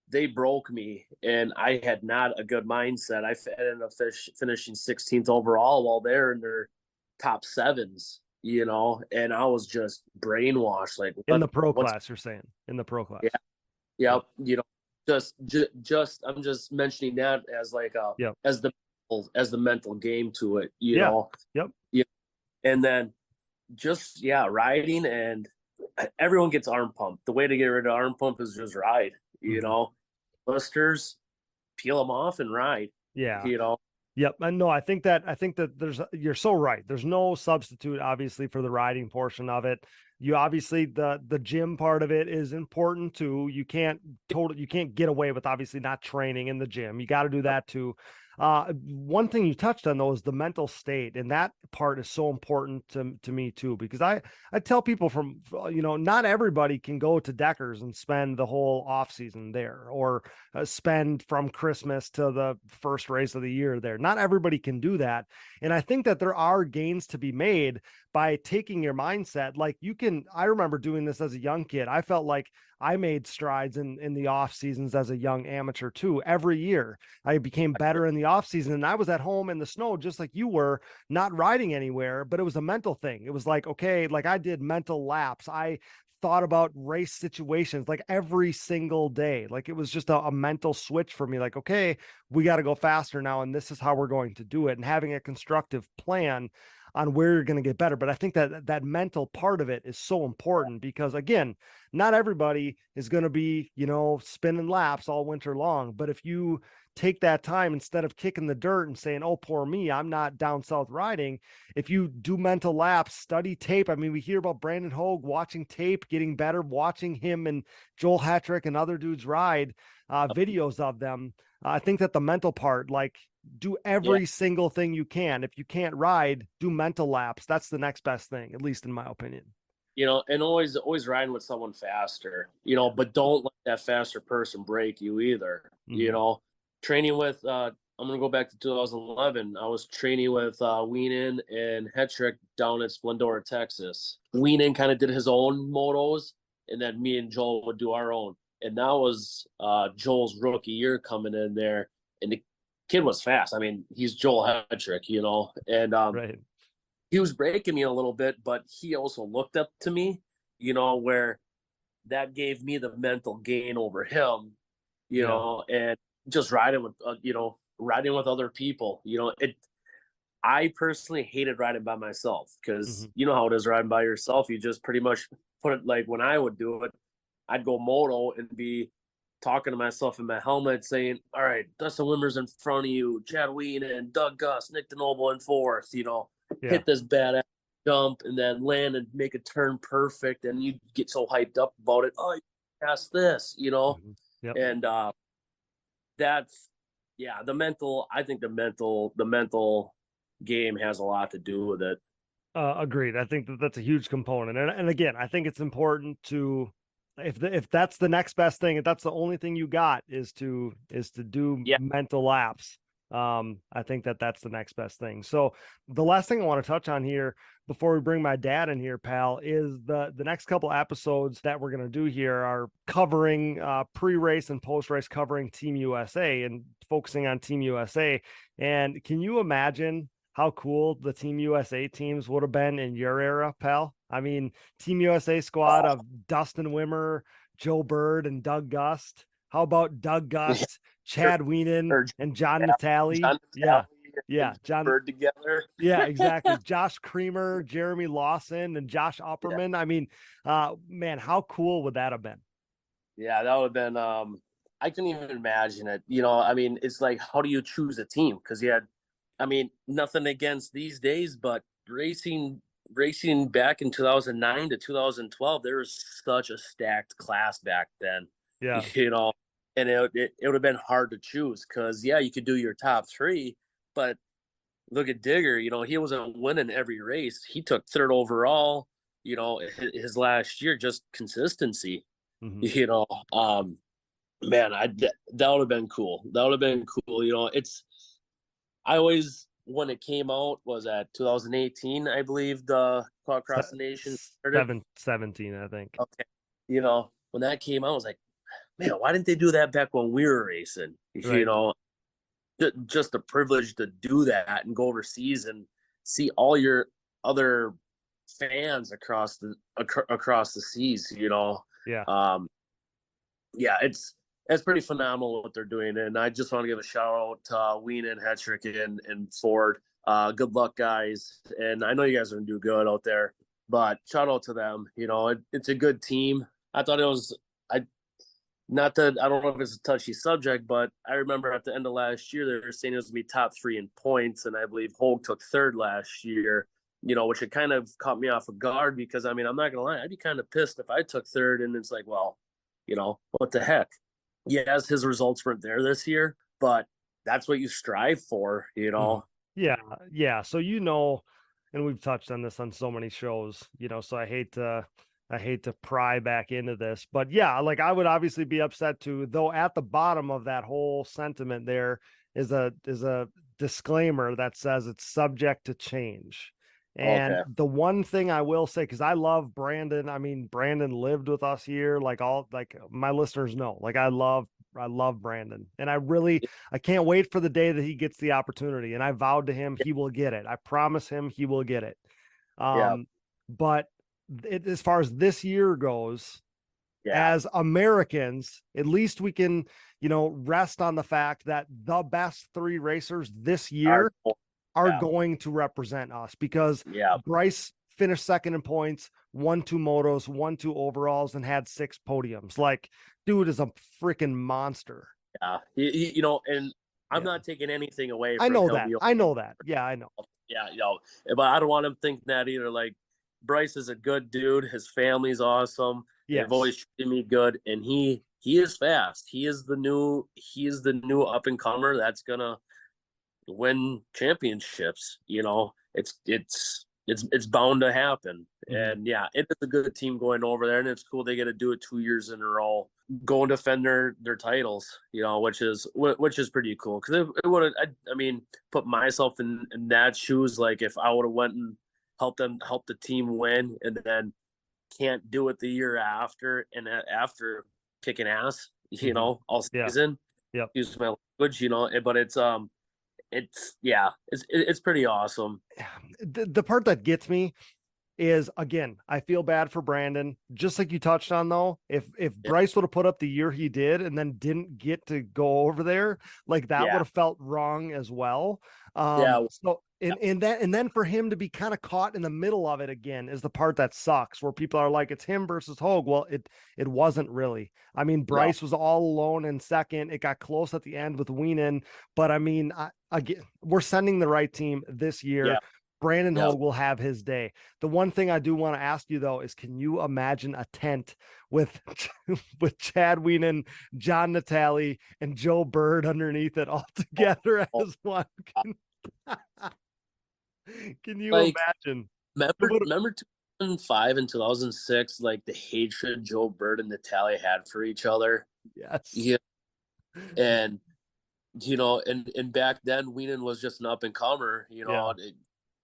they broke me, and I had not a good mindset. I ended up finishing 16th overall while they're in their top 7s. And I was just brainwashed. In the pro class, you're saying? In the pro class. Yeah. Just I'm just mentioning that as as the mental game to it, know. Yep. Yeah. And then riding, and everyone gets arm pump. The way to get rid of arm pump is just ride, blisters, peel them off and ride. Yeah. Yep. And no, I think that you're so right. There's no substitute obviously for the riding portion of it. You obviously, the gym part of it is important too. You can't get away with obviously not training in the gym. You got to do that too. One thing you touched on though is the mental state, and that part is so important to me too, because I tell people from, not everybody can go to Deckers and spend the whole off season there, or spend from Christmas to the first race of the year there. Not everybody can do that. And I think that there are gains to be made by taking your mindset. Like I remember doing this as a young kid. I felt like I made strides in the off seasons as a young amateur too. Every year I became better in the off season, and I was at home in the snow, just like you were, not riding anywhere, but it was a mental thing. It was like, okay, like I did mental laps. I thought about race situations like every single day. Like it was just a mental switch for me. Like, okay, we got to go faster now, and this is how we're going to do it. And having a constructive plan on where you're going to get better. But I think that mental part of it is so important, because again, not everybody is going to be, spinning laps all winter long. But if you take that time, instead of kicking the dirt and saying, oh, poor me, I'm not down south riding, if you do mental laps, study tape. I mean, we hear about Brandon Hogue watching tape, getting better, watching him and Joel Hetrick and other dudes ride, videos of them. I think that the mental part, like, do every single thing you can. If you can't ride, do mental laps. That's the next best thing, at least in my opinion. And always riding with someone faster, but don't let that faster person break you either. Mm-hmm. Training with, I'm going to go back to 2011. I was training with Wienen and Hetrick down in Splendora, Texas. Wienen kind of did his own motos, and then me and Joel would do our own. And that was Joel's rookie year coming in there, and the kid was fast. I mean, he's Joel Hetrick, and Right. He was breaking me a little bit, but he also looked up to me, where that gave me the mental gain over him, and just riding with, riding with other people, I personally hated riding by myself, because you know how it is riding by yourself. You just pretty much put it, like when I would do it, I'd go moto and be talking to myself in my helmet saying, all right, Dustin Wimmer's in front of you, Chad Wienen, Doug Gus, Nick DeNoble in fourth, hit this badass jump and then land and make a turn perfect. And you get so hyped up about it. Oh, you passed this, Yep. And that's, the mental, I think the mental game has a lot to do with it. Agreed. I think that's a huge component. And again, I think it's important to, if that's the next best thing, if that's the only thing you got is to do mental laps, I think that's the next best thing. So the last thing I want to touch on here before we bring my dad in here, pal, is the next couple episodes that we're going to do here are covering pre-race and post-race, covering Team USA and focusing on Team USA. And can you imagine how cool the Team USA teams would have been in your era, pal? I mean, Team USA squad of Dustin Wimmer, Joe Bird, and Doug Gust. How about Doug Gust, Chad Wienen, and John Natale? John Bird together. Yeah, exactly. Josh Creamer, Jeremy Lawson, and Josh Upperman. I mean, man, how cool would that have been? Yeah, that would have been. I couldn't even imagine it. I mean, it's like, how do you choose a team? Because you had, I mean, nothing against these days, but racing back in 2009 to 2012, there was such a stacked class back then. Yeah. And it would have been hard to choose, because you could do your top three, but look at Digger, he wasn't winning every race. He took third overall, his last year, just consistency. Mm-hmm. Man, that would have been cool. That would have been cool. I always, when it came out, was at 2018, I believe, the Across the Nation started. 17, I think. Okay. When that came out, I was like, man, why didn't they do that back when we were racing? Right. Just the privilege to do that and go overseas and see all your other fans across the seas. Yeah. It's pretty phenomenal what they're doing, and I just want to give a shout out to Wienen, Hetrick, and Ford. Good luck, guys, and I know you guys are gonna do good out there, but shout out to them. It's a good team. I thought it was. Not that I don't know if it's a touchy subject, but I remember at the end of last year, they were saying it was going to be top three in points. And I believe Hogue took third last year, which it kind of caught me off of guard, because, I mean, I'm not going to lie, I'd be kind of pissed if I took third, and it's like, well, what the heck? Yes, his results weren't there this year, but that's what you strive for, you know? Yeah. Yeah. So, and we've touched on this on so many shows, so I hate to pry back into this, but yeah, like I would obviously be upset too, though at the bottom of that whole sentiment there is a disclaimer that says it's subject to change. And Okay. the one thing I will say, because I love Brandon, I mean, Brandon lived with us here, like my listeners know, like I love Brandon, and I can't wait for the day that he gets the opportunity. And I vowed to him he will get it. I promise him he will get it. Yeah. But as far as this year goes, Yeah. as Americans, at least we can, rest on the fact that the best 3 racers this year are Yeah. going to represent us, because Yeah. Bryce finished second in points, won 2 motos, won 2 overalls, and had 6 podiums. Like, dude is a freaking monster. Yeah. And I'm not taking anything away from I know him. that. I know that. Yeah, I know. Yeah, but I don't want him thinking that either. Like, Bryce is a good dude. His family's awesome. Yes. They've always treated me good, and he is fast. He is the new up and comer that's gonna win championships. It's bound to happen. Mhm. And yeah, it's a good team going over there, and it's cool they get to do it 2 years in a row, go and defend their titles, which is pretty cool. Because it would have, I mean, put myself in that shoes. Like, if I would have went and helped the team win, and then can't do it the year after, and after kicking ass, all season. Yep. Use my language, but it's pretty awesome. The part that gets me is, again, I feel bad for Brandon, just like you touched on, though. If Bryce would have put up the year he did and then didn't get to go over there, like that would have felt wrong as well. So and then for him to be kind of caught in the middle of it again is the part that sucks, where people are like, it's him versus Hogue. Well, it wasn't really. I mean, Bryce was all alone in second. It got close at the end with Wienen, but I mean, again, we're sending the right team this year. Yeah. Brandon Hogue will have his day. The one thing I do want to ask you, though, is can you imagine a tent with Chad Wienen, John Natale, and Joe Bird underneath it all together as one? Can you imagine? Remember 2005 and 2006, like the hatred Joe Bird and Natale had for each other? Yes. Yeah. And and back then Wienen was just an up and comer,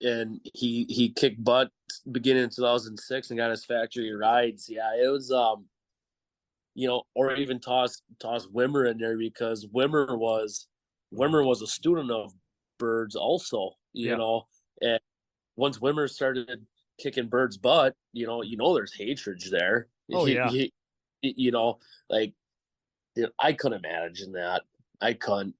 and he kicked butt beginning in 2006 and got his factory rides. Yeah, it was or even toss Wimmer in there, because Wimmer was a student of Bird's also, and once Wimmer started kicking Bird's butt, there's hatred there. Oh, yeah. I couldn't imagine that. I couldn't.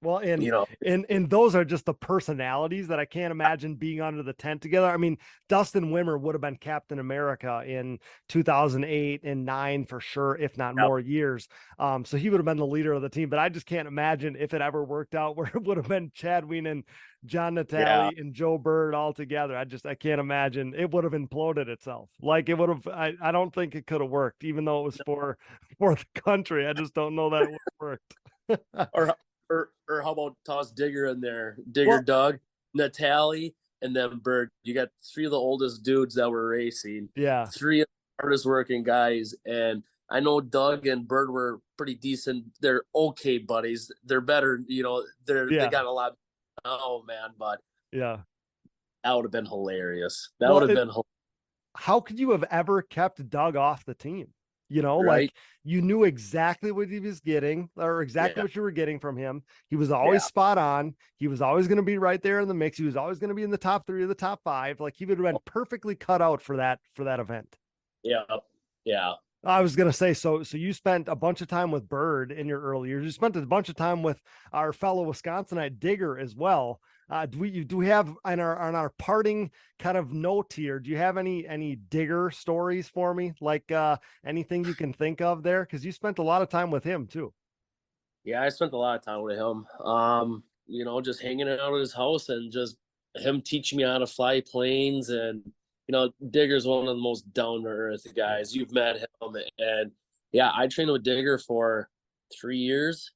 Well, and those are just the personalities that I can't imagine being under the tent together. I mean, Dustin Wimmer would have been Captain America in 2008 and 9 for sure, if not more years. So he would have been the leader of the team, but I just can't imagine if it ever worked out where it would have been Chad Wienen, John Natale, and Joe Bird all together. I can't imagine. It would have imploded itself. Like, it would have, I don't think it could have worked, even though it was for the country. I just don't know that it would have worked. Or how about toss Digger in there? Digger, Doug, Natale, and then Bird. You got 3 of the oldest dudes that were racing. Yeah. 3 of the hardest working guys. And I know Doug and Bird were pretty decent. They're okay buddies. They're better, they got a lot. Oh man, but yeah, that would have been hilarious. That would have been hilarious. How could you have ever kept Doug off the team? Right? Like, you knew exactly what he was getting, or exactly what you were getting from him. He was always spot on. He was always going to be right there in the mix. He was always going to be in the top 3 or the top 5. Like, he would have been perfectly cut out for that event. Yeah. Yeah. I was going to say, so you spent a bunch of time with Bird in your early years. You spent a bunch of time with our fellow Wisconsinite Digger as well. Do we have on our parting kind of note here? Do you have any Digger stories for me? Like anything you can think of there? Because you spent a lot of time with him too. Yeah, I spent a lot of time with him. Just hanging out at his house and just him teaching me how to fly planes. And Digger's one of the most down to earth guys. You've met him, and yeah, I trained with Digger for 3 years.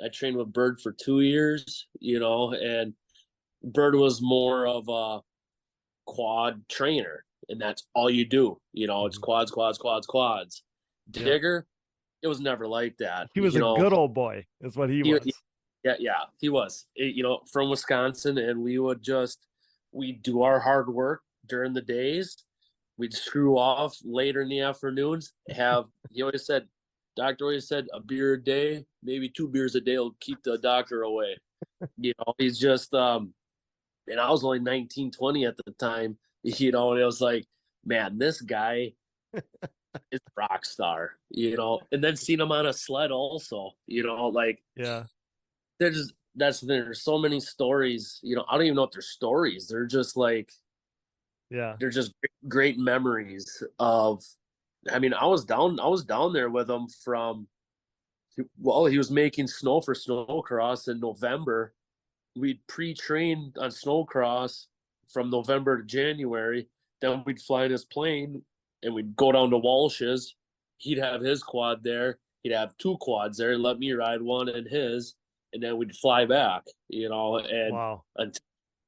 I trained with Bird for 2 years, and Bird was more of a quad trainer, and that's all you do. It's quads, quads, quads, quads. Digger, it was never like that. He was a good old boy, is what he was. Yeah, he was. From Wisconsin, and we'd do our hard work during the days. We'd screw off later in the afternoons. Doctor always said a beer a day, maybe 2 beers a day will keep the doctor away. He's just, and I was only 19, 20 at the time, and it was like, man, this guy is a rock star, and then seeing him on a sled also, there's so many stories, I don't even know if they're stories. They're just like, they're just great memories of, I was down there with him he was making snow for snowcross in November. We'd pre-train on snowcross from November to January. Then we'd fly in his plane and we'd go down to Walsh's. He'd have his quad there. He'd have 2 quads there, let me ride one in his, and then we'd fly back, and wow.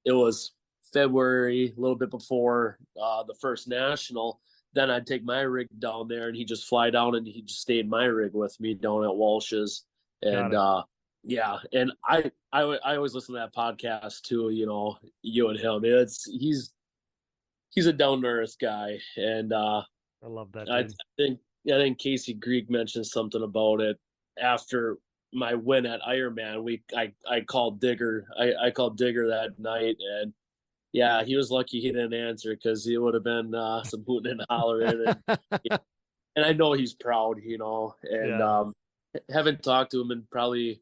It was February, a little bit before the first national. Then I'd take my rig down there, and he'd just fly down, and he just stayed my rig with me down at Walsh's. And and I always listen to that podcast too. You and him. He's a down to earth guy, and I love that. I think Casey Greig mentioned something about it after my win at Ironman. I called Digger. I called Digger that night, and yeah, he was lucky he didn't answer, because it would have been some hooting and hollering. And I know he's proud, and haven't talked to him in probably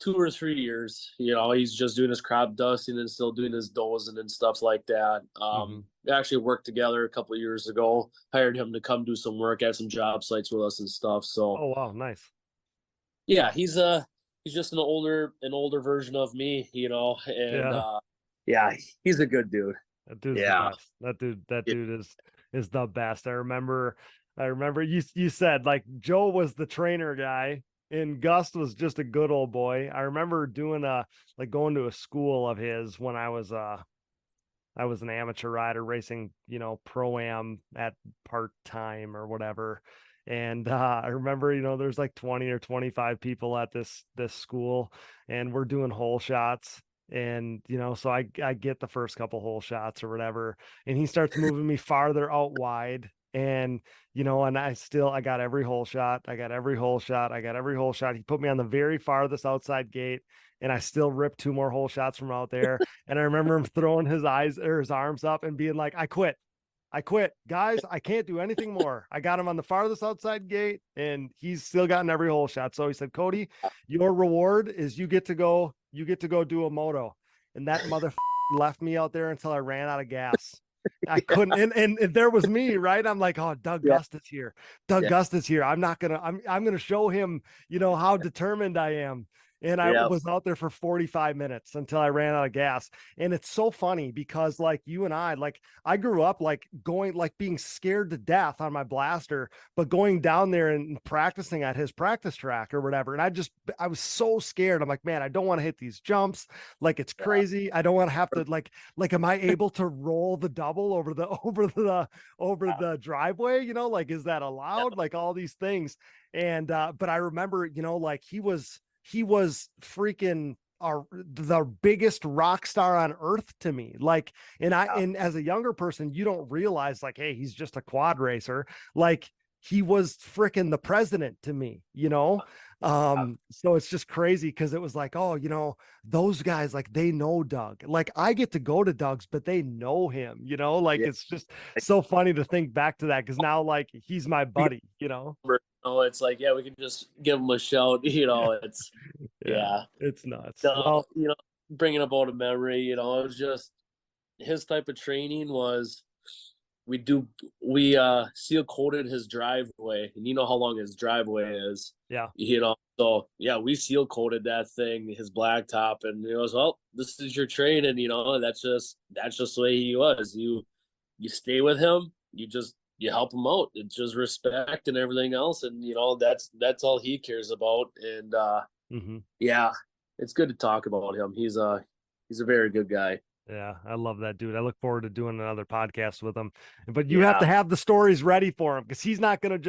2 or 3 years. He's just doing his crop dusting and still doing his dozing and stuff like that. We actually worked together a couple of years ago, hired him to come do some work at some job sites with us and stuff. So, oh wow, nice. Yeah, he's just an older version of me, and he's a good dude. That dude's the best. That dude is the best. I remember you said, like, Joe was the trainer guy and Gus was just a good old boy. I remember going to a school of his when I was an amateur rider racing, pro-am at part-time or whatever. And I remember, there's like 20 or 25 people at this school, and we're doing hole shots. And, so I get the first couple hole shots or whatever, and he starts moving me farther out wide. And, and I got every hole shot. I got every hole shot. He put me on the very farthest outside gate, and I still ripped 2 more hole shots from out there. And I remember him throwing his arms up and being like, I quit, guys. I can't do anything more. I got him on the farthest outside gate, and he's still gotten every hole shot. So he said, Cody, your reward is you get to go do a moto. And that mother left me out there until I ran out of gas. I couldn't, and there was me, right? I'm like, oh, Doug Gust is here. Gust is here. I'm gonna show him, how determined I am. And I was out there for 45 minutes until I ran out of gas. And it's so funny because, like, you and I grew up being scared to death on my blaster, but going down there and practicing at his practice track or whatever. And I was so scared. I'm like, man, I don't want to hit these jumps. Like, it's crazy. I don't want to have to like, am I able to roll the double over the driveway? Is that allowed? Like, all these things. And, but I remember, he was freaking the biggest rock star on earth to me. Like, and as a younger person, you don't realize, like, hey, he's just a quad racer. Like, he was freaking the president to me, so it's just crazy. Cause it was like, oh, those guys, like, they know Doug. Like, I get to go to Doug's, but they know him, it's just so funny to think back to that. Cause now, like, he's my buddy, It's like, we can just give him a shout, it's, it's nuts. So, bringing about a memory, it was just his type of training was, we seal coated his driveway, and you know how long his driveway is. Yeah. So we seal coated that thing, his blacktop, and it was, well, this is your training, that's just the way he was. You stay with him, you help him out. It's just respect and everything else. And, that's all he cares about. And, Yeah, it's good to talk about him. He's a very good guy. Yeah, I love that dude. I look forward to doing another podcast with him. But you Yeah. have to have the stories ready for him because he's not gonna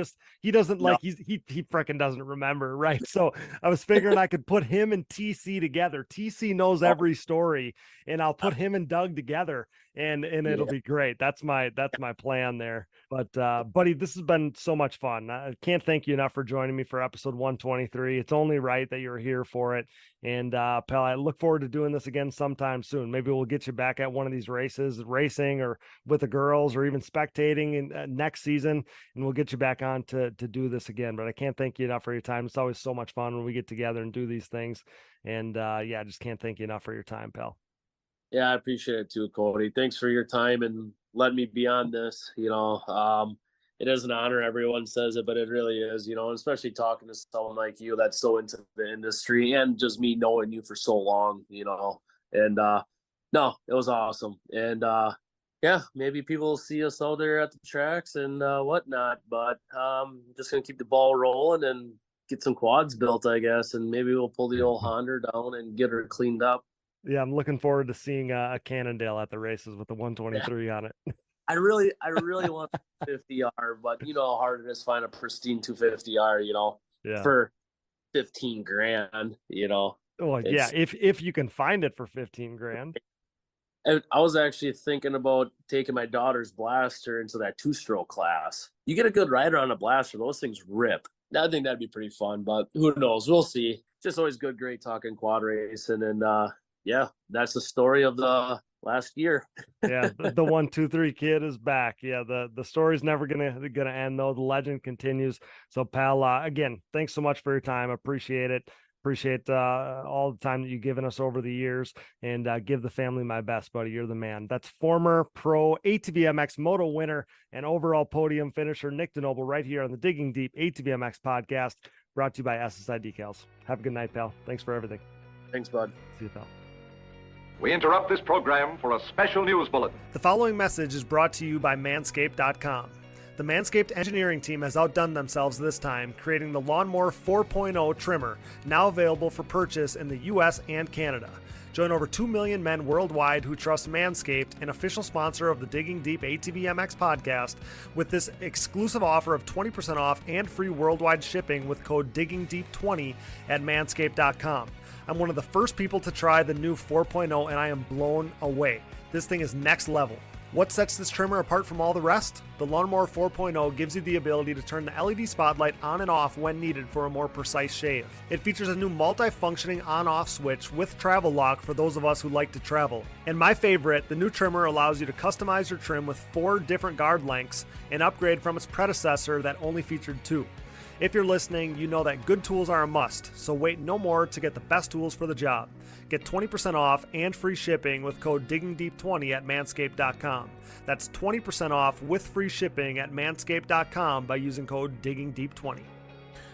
he doesn't No. he freaking doesn't remember, right? So I was figuring I could put him and TC together. TC knows every story, and I'll put him and Doug together, and it'll be great. That's my plan there. But buddy, this has been so much fun. I can't thank you enough for joining me for episode 123. It's only right that you're here for it. And pal, I look forward to doing this again sometime soon. Maybe we'll get you back at one of these races, racing or with the girls, or even spectating in next season, and we'll get you back on to do this again. But I can't thank you enough for your time. It's always so much fun when we get together and do these things. And yeah, I just can't thank you enough for your time, pal. Yeah, I appreciate it too, Cody. Thanks for your time and letting me be on this. It is an honor. Everyone says it, but it really is, especially talking to someone like you that's so into the industry, and just me knowing you for so long, and no, it was awesome. And yeah, maybe people will see us out there at the tracks and whatnot, but just going to keep the ball rolling and get some quads built, I guess. And maybe we'll pull the old Honda down and get her cleaned up. Yeah, I'm looking forward to seeing a Cannondale at the races with the 123 on it. I really want 50R, but you know how hard it is to find a pristine 250R, for 15 grand, Well, yeah, if you can find it for 15 grand. And I was actually thinking about taking my daughter's blaster into that 2-stroke class. You get a good rider on a blaster, those things rip. I think that'd be pretty fun, but who knows? We'll see. Just always great talking quad racing, and yeah, that's the story of the last year. Yeah, the 123 kid is back. Yeah, the story's never gonna end though. The legend continues. So pal, again, thanks so much for your time. I appreciate it. Appreciate all the time that you've given us over the years, and give the family my best, buddy. You're the man. That's former pro ATVMX moto winner and overall podium finisher Nick DeNoble right here on the Digging Deep ATVMX podcast, brought to you by SSI Decals. Have a good night, pal. Thanks for everything. Thanks, bud. See you, pal. We interrupt this program for a special news bulletin. The following message is brought to you by Manscaped.com. The Manscaped engineering team has outdone themselves this time, creating the Lawnmower 4.0 trimmer, now available for purchase in the US and Canada. Join over 2 million men worldwide who trust Manscaped, an official sponsor of the Digging Deep ATVMX podcast, with this exclusive offer of 20% off and free worldwide shipping with code DiggingDeep20 at Manscaped.com. I'm one of the first people to try the new 4.0, and I am blown away. This thing is next level. What sets this trimmer apart from all the rest? The Lawnmower 4.0 gives you the ability to turn the LED spotlight on and off when needed for a more precise shave. It features a new multi-functioning on-off switch with travel lock for those of us who like to travel. And my favorite, the new trimmer allows you to customize your trim with 4 different guard lengths, an upgrade from its predecessor that only featured 2. If you're listening, you know that good tools are a must, so wait no more to get the best tools for the job. Get 20% off and free shipping with code DiggingDeep20 at Manscaped.com. That's 20% off with free shipping at Manscaped.com by using code DiggingDeep20.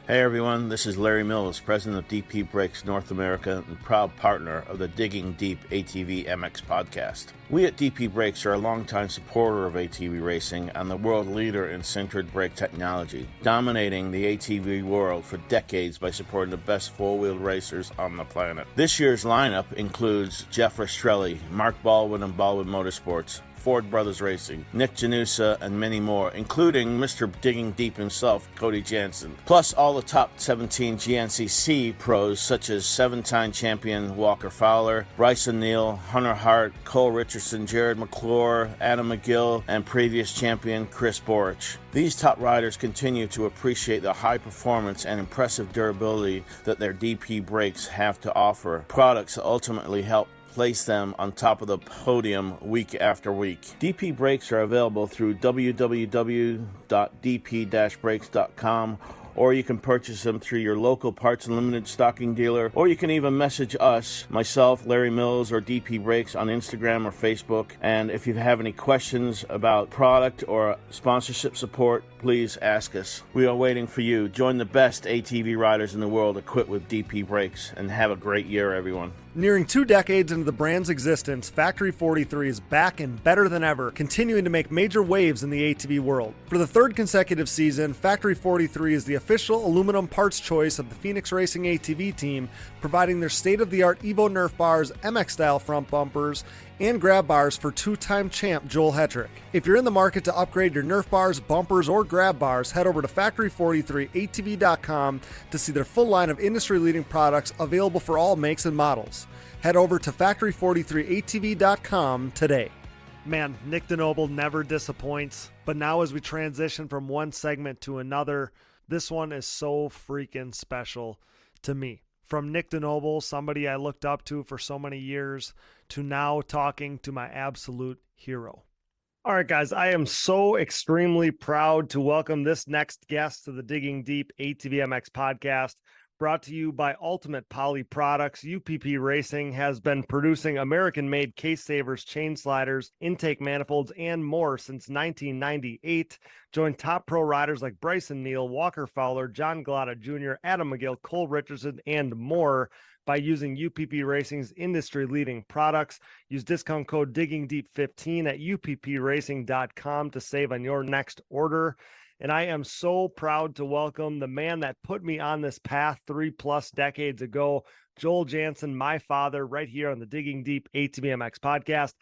Hey everyone, this is Larry Mills, president of DP Brakes North America and proud partner of the Digging Deep ATVMX podcast. We at DP Brakes are a longtime supporter of ATV racing and the world leader in sintered brake technology, dominating the ATV world for decades by supporting the best four-wheeled racers on the planet. This year's lineup includes Jeff Rastrelli, Mark Baldwin and Baldwin Motorsports, Ford Brothers Racing, Nick Janusa, and many more, including Mr. Digging Deep himself, Cody Janssen. Plus all the top 17 GNCC pros such as 7-time champion Walker Fowler, Bryson Neal, Hunter Hart, Cole Richardson, Jared McClure, Adam McGill, and previous champion Chris Borich. These top riders continue to appreciate the high performance and impressive durability that their DP brakes have to offer. Products that ultimately help place them on top of the podium week after week. DP brakes are available through www.dp-brakes.com, or you can purchase them through your local Parts Unlimited stocking dealer, or you can even message us, myself, Larry Mills, or DP Brakes on Instagram or Facebook. And if you have any questions about product or sponsorship support, please ask us. We are waiting for you. Join the best ATV riders in the world equipped with DP Brakes, and have a great year, everyone. Nearing 2 decades into the brand's existence, Factory 43 is back and better than ever, continuing to make major waves in the ATV world. For the 3rd consecutive season, Factory 43 is the official aluminum parts choice of the Phoenix Racing ATV team, providing their state-of-the-art Evo Nerf bars, MX-style front bumpers, and grab bars for 2-time champ Joel Hetrick. If you're in the market to upgrade your Nerf bars, bumpers, or grab bars, head over to factory43atv.com to see their full line of industry-leading products available for all makes and models. Head over to factory43atv.com today. Man, Nick DeNoble never disappoints, but now as we transition from one segment to another, this one is so freaking special to me. From Nick DeNoble, somebody I looked up to for so many years, to now talking to my absolute hero. All right, guys, I am so extremely proud to welcome this next guest to the Digging Deep ATVMX podcast. Brought to you by Ultimate Poly Products. UPP Racing has been producing American-made case savers, chain sliders, intake manifolds, and more since 1998. Join top pro riders like Bryson Neal, Walker Fowler, John Glotta Jr., Adam McGill, Cole Richardson, and more by using UPP Racing's industry-leading products. Use discount code DIGGINGDEEP15 at uppracing.com to save on your next order. And I am so proud to welcome the man that put me on this path 3+ decades ago, Joel Janssen, my father, right here on the Digging Deep ATVMX podcast.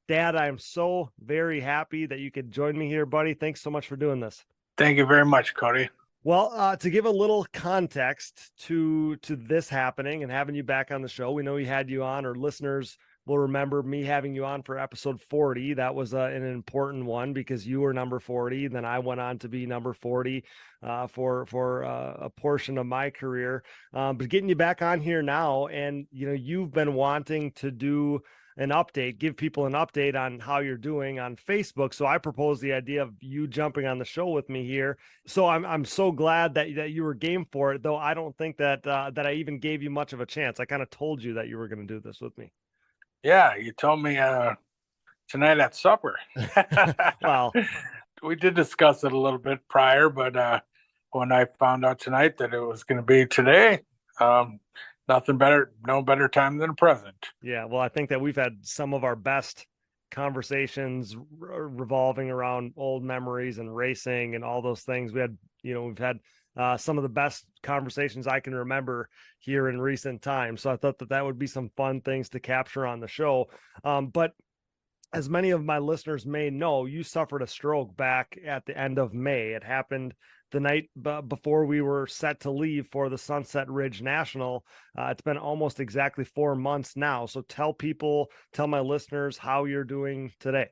Dad, I am so very happy that you could join me here, buddy. Thanks so much for doing this. Thank you very much, Cody. Well, to give a little context to this happening and having you back on the show, we know we had you on, or listeners will remember me having you on for episode 40. That was an important one because you were number 40. Then I went on to be number 40 for a portion of my career. But getting you back on here now, and you've been wanting to do an update, give people an update on how you're doing on Facebook. So I proposed the idea of you jumping on the show with me here. So I'm so glad that you were game for it, though I don't think that I even gave you much of a chance. I kind of told you that you were going to do this with me. Yeah, you told me tonight at supper. Well, we did discuss it a little bit prior, but when I found out tonight that it was going to be today, nothing better, no better time than the present. Yeah, well, I think that we've had some of our best conversations revolving around old memories and racing and all those things. We've had some of the best conversations I can remember here in recent times. So I thought that would be some fun things to capture on the show. But as many of my listeners may know, you suffered a stroke back at the end of May. It happened the night before we were set to leave for the Sunset Ridge National. It's been almost exactly 4 months now. So tell my listeners how you're doing today.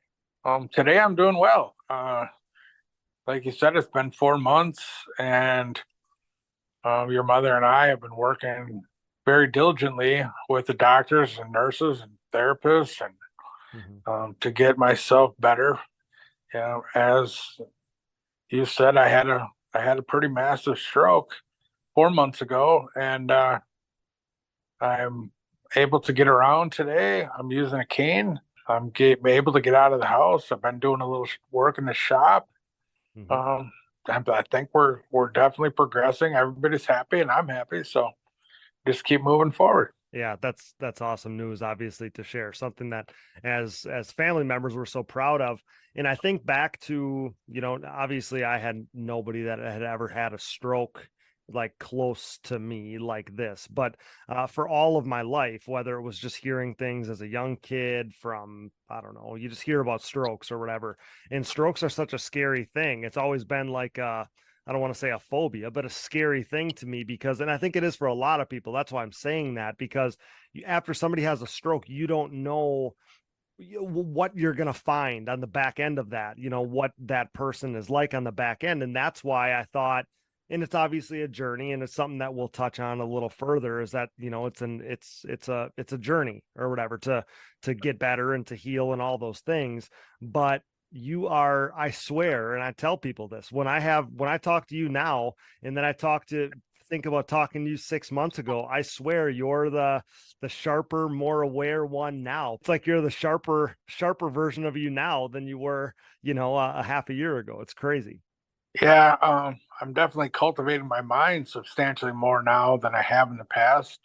Today I'm doing well. Like you said, it's been 4 months, and your mother and I have been working very diligently with the doctors and nurses and therapists and to get myself better. As you said, I had a pretty massive stroke 4 months ago, and I'm able to get around today. I'm using a cane. I'm able to get out of the house. I've been doing a little work in the shop. I think we're definitely progressing. Everybody's happy and I'm happy. So just keep moving forward. Yeah, that's awesome news, obviously, to share, something that as family members we're so proud of. And I think back to, obviously I had nobody that had ever had a stroke like close to me like this, but for all of my life, whether it was just hearing things as a young kid from, I don't know, you just hear about strokes or whatever, and strokes are such a scary thing. It's always been like I don't want to say a phobia, but a scary thing to me because, and I think it is for a lot of people. That's why I'm saying that, because after somebody has a stroke, you don't know what you're going to find on the back end of that, what that person is like on the back end. And that's why I thought, and it's obviously a journey, and it's something that we'll touch on a little further, is that, it's a journey or whatever to get better and to heal and all those things. But you are, I swear, and I tell people this, when I talk to you now, and then I think about talking to you 6 months ago, I swear you're the sharper, more aware one now. It's like you're the sharper version of you now than you were, a half a year ago. It's crazy. Yeah, I'm definitely cultivating my mind substantially more now than I have in the past.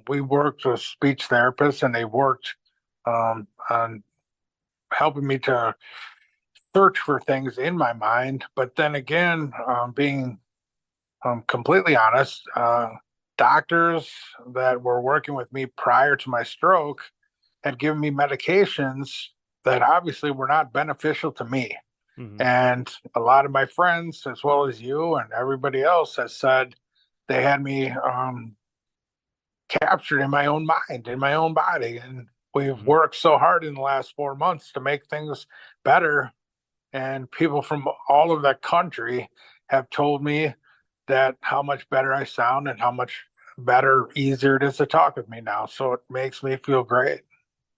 We worked with speech therapists, and they worked on helping me to search for things in my mind. But then again, being completely honest, doctors that were working with me prior to my stroke had given me medications that obviously were not beneficial to me. Mm-hmm. And a lot of my friends, as well as you and everybody else, has said they had me captured in my own mind, in my own body. And we've worked so hard in the last 4 months to make things better. And people from all over the country have told me that how much better I sound and how much better, easier it is to talk with me now. So it makes me feel great.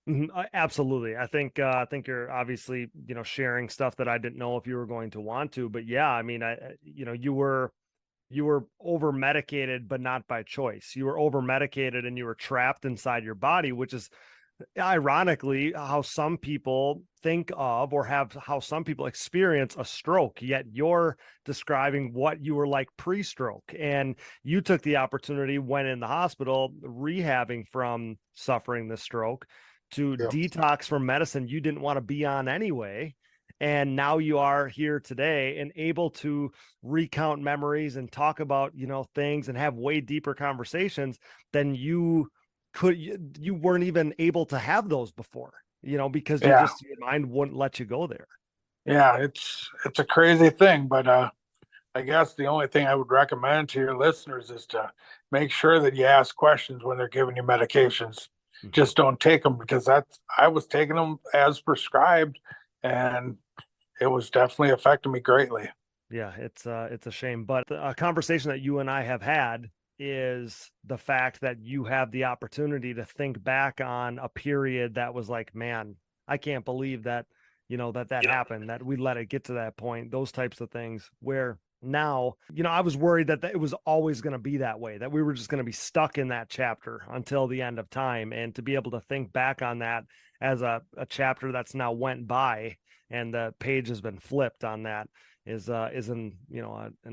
Mm-hmm. Absolutely. I think you're obviously, sharing stuff that I didn't know if you were going to want to, but yeah, I mean, you were over medicated, but not by choice. You were over medicated and you were trapped inside your body, which is ironically how some people think of or how some people experience a stroke, yet you're describing what you were like pre-stroke. And you took the opportunity when in the hospital rehabbing from suffering the stroke to detox from medicine you didn't want to be on anyway. And now you are here today and able to recount memories and talk about, things and have way deeper conversations than you weren't even able to have those before, because your mind wouldn't let you go there. Yeah, it's a crazy thing, but I guess the only thing I would recommend to your listeners is to make sure that you ask questions when they're giving you medications. Mm-hmm. Just don't take them, because I was taking them as prescribed, and it was definitely affecting me greatly. Yeah, it's a shame, but a conversation that you and I have had is the fact that you have the opportunity to think back on a period that was like, man, I can't believe that, that happened, that we let it get to that point, those types of things, where now, I was worried that it was always going to be that way, that we were just going to be stuck in that chapter until the end of time. And to be able to think back on that as a chapter that's now went by and the page has been flipped on that is an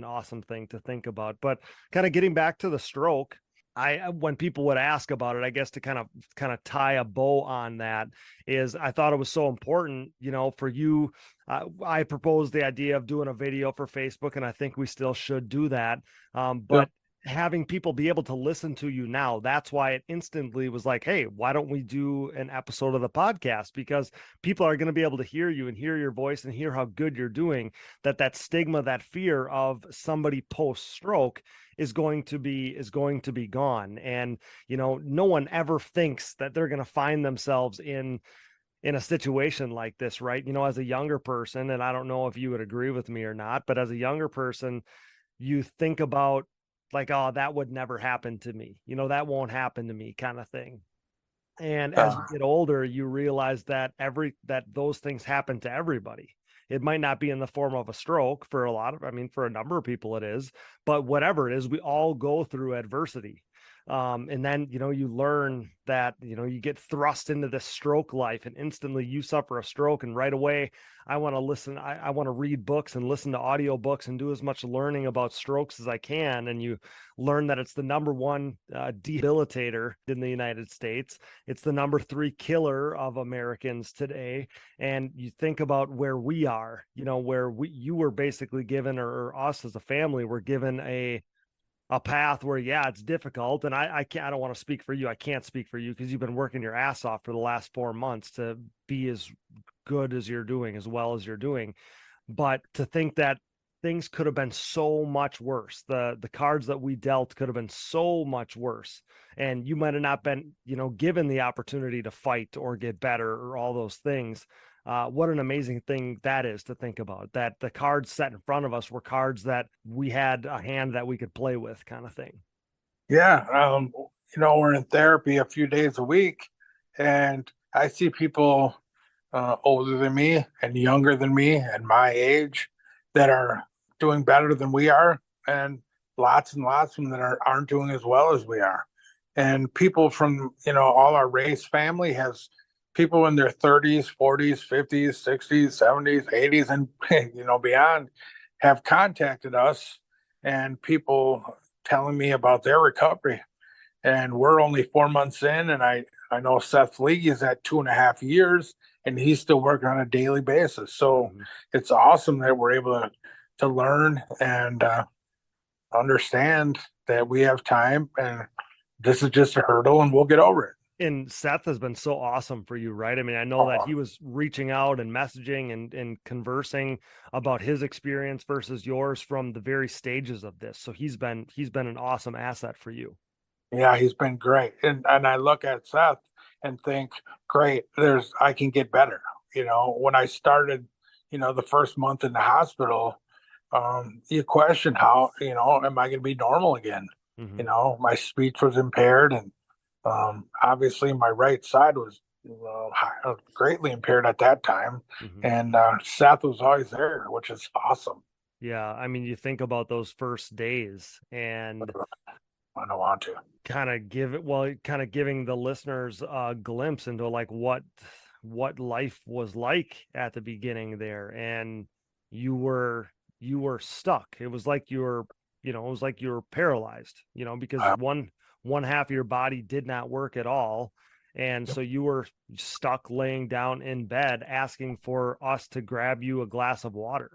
awesome thing to think about. But kind of getting back to the stroke, when people would ask about it, I guess to kind of tie a bow on that is, I thought it was so important, for you. I proposed the idea of doing a video for Facebook, and I think we still should do that. But having people be able to listen to you now, that's why it instantly was like, hey, why don't we do an episode of the podcast? Because people are going to be able to hear you and hear your voice and hear how good you're doing. That stigma, that fear of somebody post-stroke is going to be gone. And, no one ever thinks that they're going to find themselves in a situation like this, right? As a younger person, and I don't know if you would agree with me or not, but as a younger person, you think about like, oh, that would never happen to me. That won't happen to me, kind of thing. And as you get older, you realize that those things happen to everybody. It might not be in the form of a stroke for a number of people it is, but whatever it is, we all go through adversity. And then, you learn that, you get thrust into this stroke life, and instantly you suffer a stroke. And right away, I want to listen. I want to read books and listen to audiobooks and do as much learning about strokes as I can. And you learn that it's the number one debilitator in the United States. It's the number 3 killer of Americans today. And you think about where we are, where you were basically given, or us as a family were given a path where, it's difficult. And I don't want to speak for you. I can't speak for you because you've been working your ass off for the last 4 months to be as good as you're doing, as well as you're doing. But to think that things could have been so much worse, the cards that we dealt could have been so much worse. And you might have not been, given the opportunity to fight or get better or all those things. What an amazing thing that is to think about, that the cards set in front of us were cards that we had a hand that we could play with, kind of thing. Yeah. We're in therapy a few days a week, and I see people older than me and younger than me and my age that are doing better than we are, and lots of them that aren't doing as well as we are. And people from, all our race family has people in their 30s, 40s, 50s, 60s, 70s, 80s, and, beyond have contacted us, and people telling me about their recovery. and we're only 4 months in, and I know Seth Lee is at 2.5 years, and he's still working on a daily basis. So it's awesome that we're able to learn and understand that we have time, and this is just a hurdle, and we'll get over it. And Seth has been so awesome for you, right? I mean, I know that he was reaching out and messaging and conversing about his experience versus yours from the very stages of this. So he's been an awesome asset for you. Yeah, he's been great. And I look at Seth and think, great, I can get better. When I started, the first month in the hospital, you question how, am I going to be normal again? My speech was impaired, and obviously my right side was greatly impaired at that time. And Seth was always there, which is awesome. Yeah. I mean, you think about those first days, and I don't want to kind of giving the listeners a glimpse into like what life was like at the beginning there. And you were stuck. It was like you were paralyzed, because one half of your body did not work at all. And so you were stuck laying down in bed asking for us to grab you a glass of water,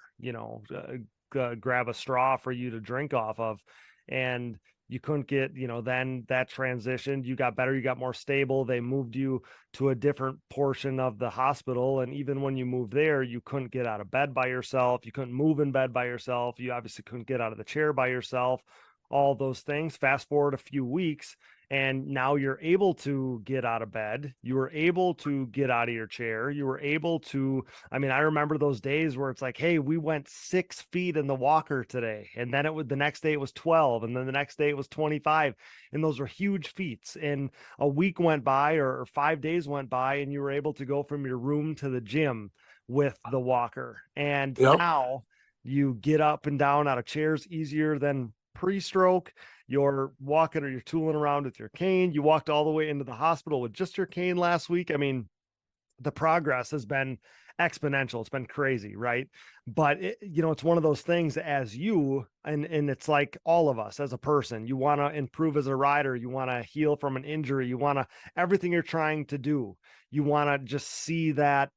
grab a straw for you to drink off of. And you couldn't get, then that transitioned, you got better, you got more stable. They moved you to a different portion of the hospital. And even when you moved there, you couldn't get out of bed by yourself. You couldn't move in bed by yourself. You obviously couldn't get out of the chair by yourself. All those things. Fast forward a few weeks, and now you're able to get out of bed. You were able to get out of your chair. You were able to, I remember those days where it's like, hey, we went 6 feet in the walker today. And then the next day it was 12. And then the next day it was 25. And those were huge feats. And a week went by, or 5 days went by, and you were able to go from your room to the gym with the walker. And now you get up and down out of chairs easier than pre-stroke. You're walking or you're tooling around with your cane. You walked all the way into the hospital with just your cane last week. I mean, the progress has been exponential. It's been crazy, right? But it's one of those things as you, and it's like all of us as a person, you want to improve as a rider, you want to heal from an injury, you want to, everything you're trying to do, you want to just see that,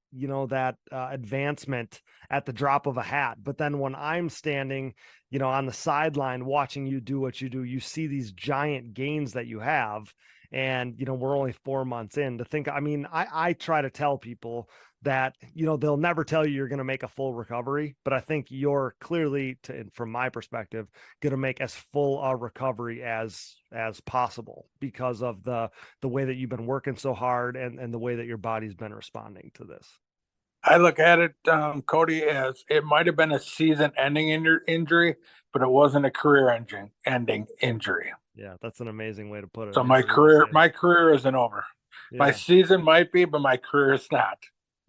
advancement at the drop of a hat. But then when I'm standing, on the sideline watching you do what you do, you see these giant gains that you have. And, we're only 4 months in to think, I try to tell people that, they'll never tell you you're going to make a full recovery, but I think you're clearly, from my perspective, going to make as full a recovery as possible because of the way that you've been working so hard and the way that your body's been responding to this. I look at it, Cody, as it might have been a season-ending injury, but it wasn't a career-ending injury. Yeah, that's an amazing way to put it. So my career isn't over. Yeah. My season might be, but my career is not.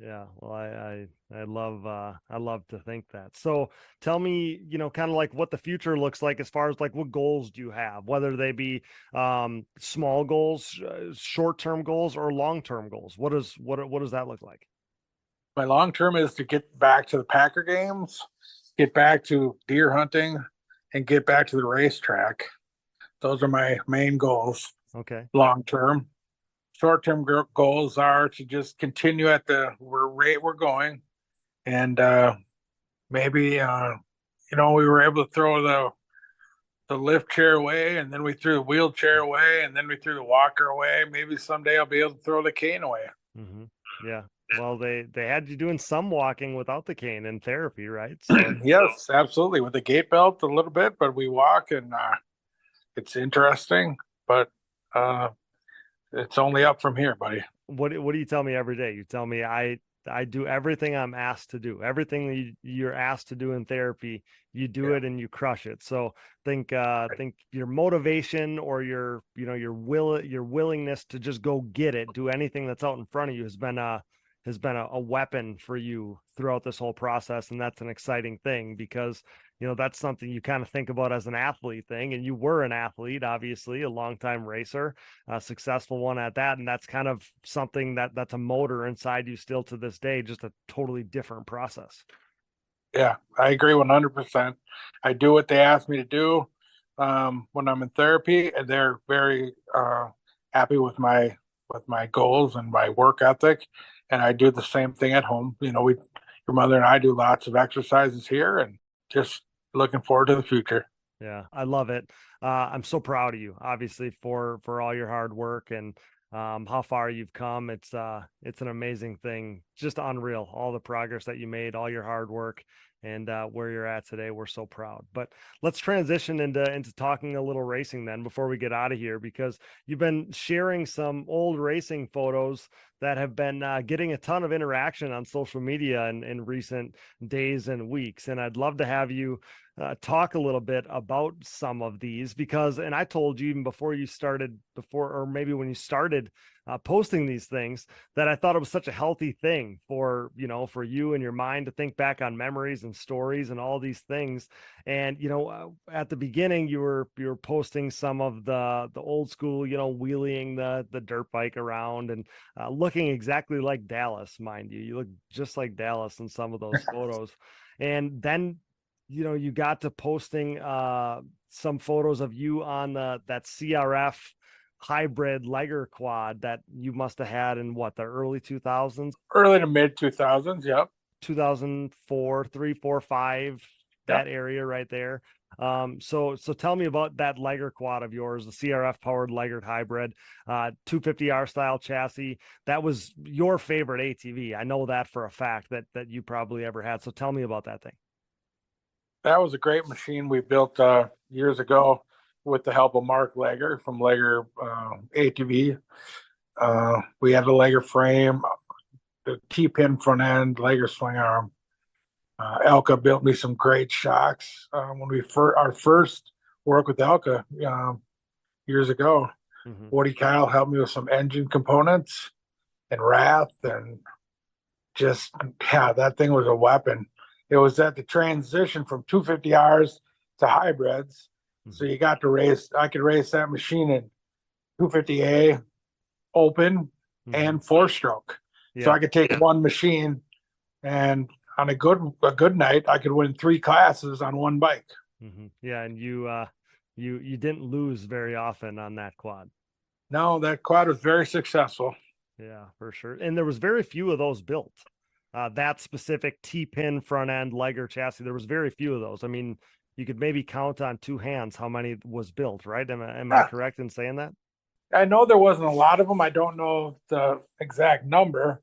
Yeah, well, I love to think that. So tell me, kind of like what the future looks like as far as like what goals do you have, whether they be small goals, short-term goals, or long-term goals. What does that look like? My long term is to get back to the Packer games, get back to deer hunting, and get back to the racetrack. Those are my main goals. Okay. Long term. Short term goals are to just continue at the rate we're going, and maybe we were able to throw the lift chair away, and then we threw the wheelchair away, and then we threw the walker away. Maybe someday I'll be able to throw the cane away. Mm-hmm. Yeah. Well, they had you doing some walking without the cane in therapy, right? So. Yes, absolutely. With the gait belt a little bit, but we walk, and it's interesting, but it's only up from here, buddy. What do you tell me every day? You tell me I do everything I'm asked to do. Everything you're asked to do in therapy, you do it and you crush it. So think your motivation or your willingness to just go get it, do anything that's out in front of you has been a weapon for you throughout this whole process. And that's an exciting thing because, that's something you kind of think about as an athlete thing. And you were an athlete, obviously, a longtime racer, a successful one at that. And that's kind of something that's a motor inside you still to this day, just a totally different process. Yeah, I agree 100%. I do what they ask me to do. when I'm in therapy, and they're very happy with my goals and my work ethic. And I do the same thing at home. Your mother and I do lots of exercises here, and just looking forward to the future. Yeah, I love it. I'm so proud of you, obviously, for all your hard work and how far you've come. It's an amazing thing, just unreal. All the progress that you made, all your hard work, and where you're at today. We're so proud. But let's transition into talking a little racing then before we get out of here, because you've been sharing some old racing photos that have been getting a ton of interaction on social media in recent days and weeks. And I'd love to have you talk a little bit about some of these, because, and I told you even before you started, or maybe when you started posting these things, that I thought it was such a healthy thing for you and your mind to think back on memories and stories and all these things. And at the beginning you were posting some of the old school, wheeling the dirt bike around and looking exactly like Dallas, mind you. You look just like Dallas in some of those photos. And then you got to posting some photos of you on that CRF hybrid Liger quad that you must have had in the early 2000s, early to mid 2000s. Yep. 2004, 3, 4, 5, that area right there. So tell me about that Liger quad of yours, the CRF powered Liger hybrid, 250R style chassis. That was your favorite ATV. I know that for a fact that you probably ever had. So tell me about that thing. That was a great machine we built years ago with the help of Mark Lager from Lager ATV. We had a Lager frame, the T-pin front end, Lager swing arm. Elka built me some great shocks. When our first work with Elka years ago, Woody Kyle helped me with some engine components and wrath, and just, that thing was a weapon. It was at the transition from 250Rs to hybrids. So you got to race. I could race that machine in 250A open and 4-stroke. Yeah. So I could take one machine, and on a good night, I could win 3 classes on one bike. Yeah, and you didn't lose very often on that quad. No, that quad was very successful. Yeah, for sure. And there was very few of those built. That specific T-pin front end Liger chassis, there was very few of those. I mean, you could maybe count on 2 hands how many was built, right? Am I correct in saying that? I know there wasn't a lot of them. I don't know the exact number.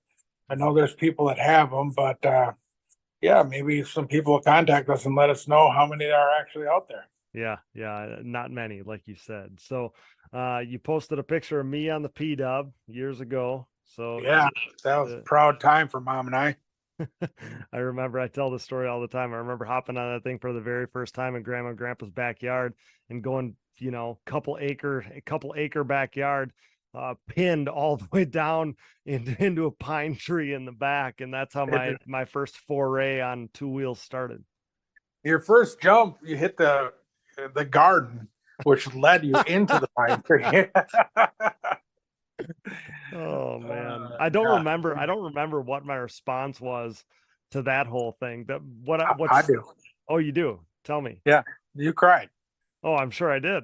I know there's people that have them, but maybe some people will contact us and let us know how many are actually out there. Yeah, not many, like you said. So you posted a picture of me on the P-Dub years ago. So yeah, that was a proud time for Mom and I. I remember, I tell the story all the time. I remember hopping on that thing for the very first time in Grandma and Grandpa's backyard and going, couple acre backyard, pinned all the way down into a pine tree in the back. And that's how my first foray on 2 wheels started. Your first jump, you hit the garden, which led you into the pine tree. Oh man, I don't remember what my response was to that whole thing. I do. Oh, you do? Tell me. Yeah, you cried. Oh, I'm sure I did.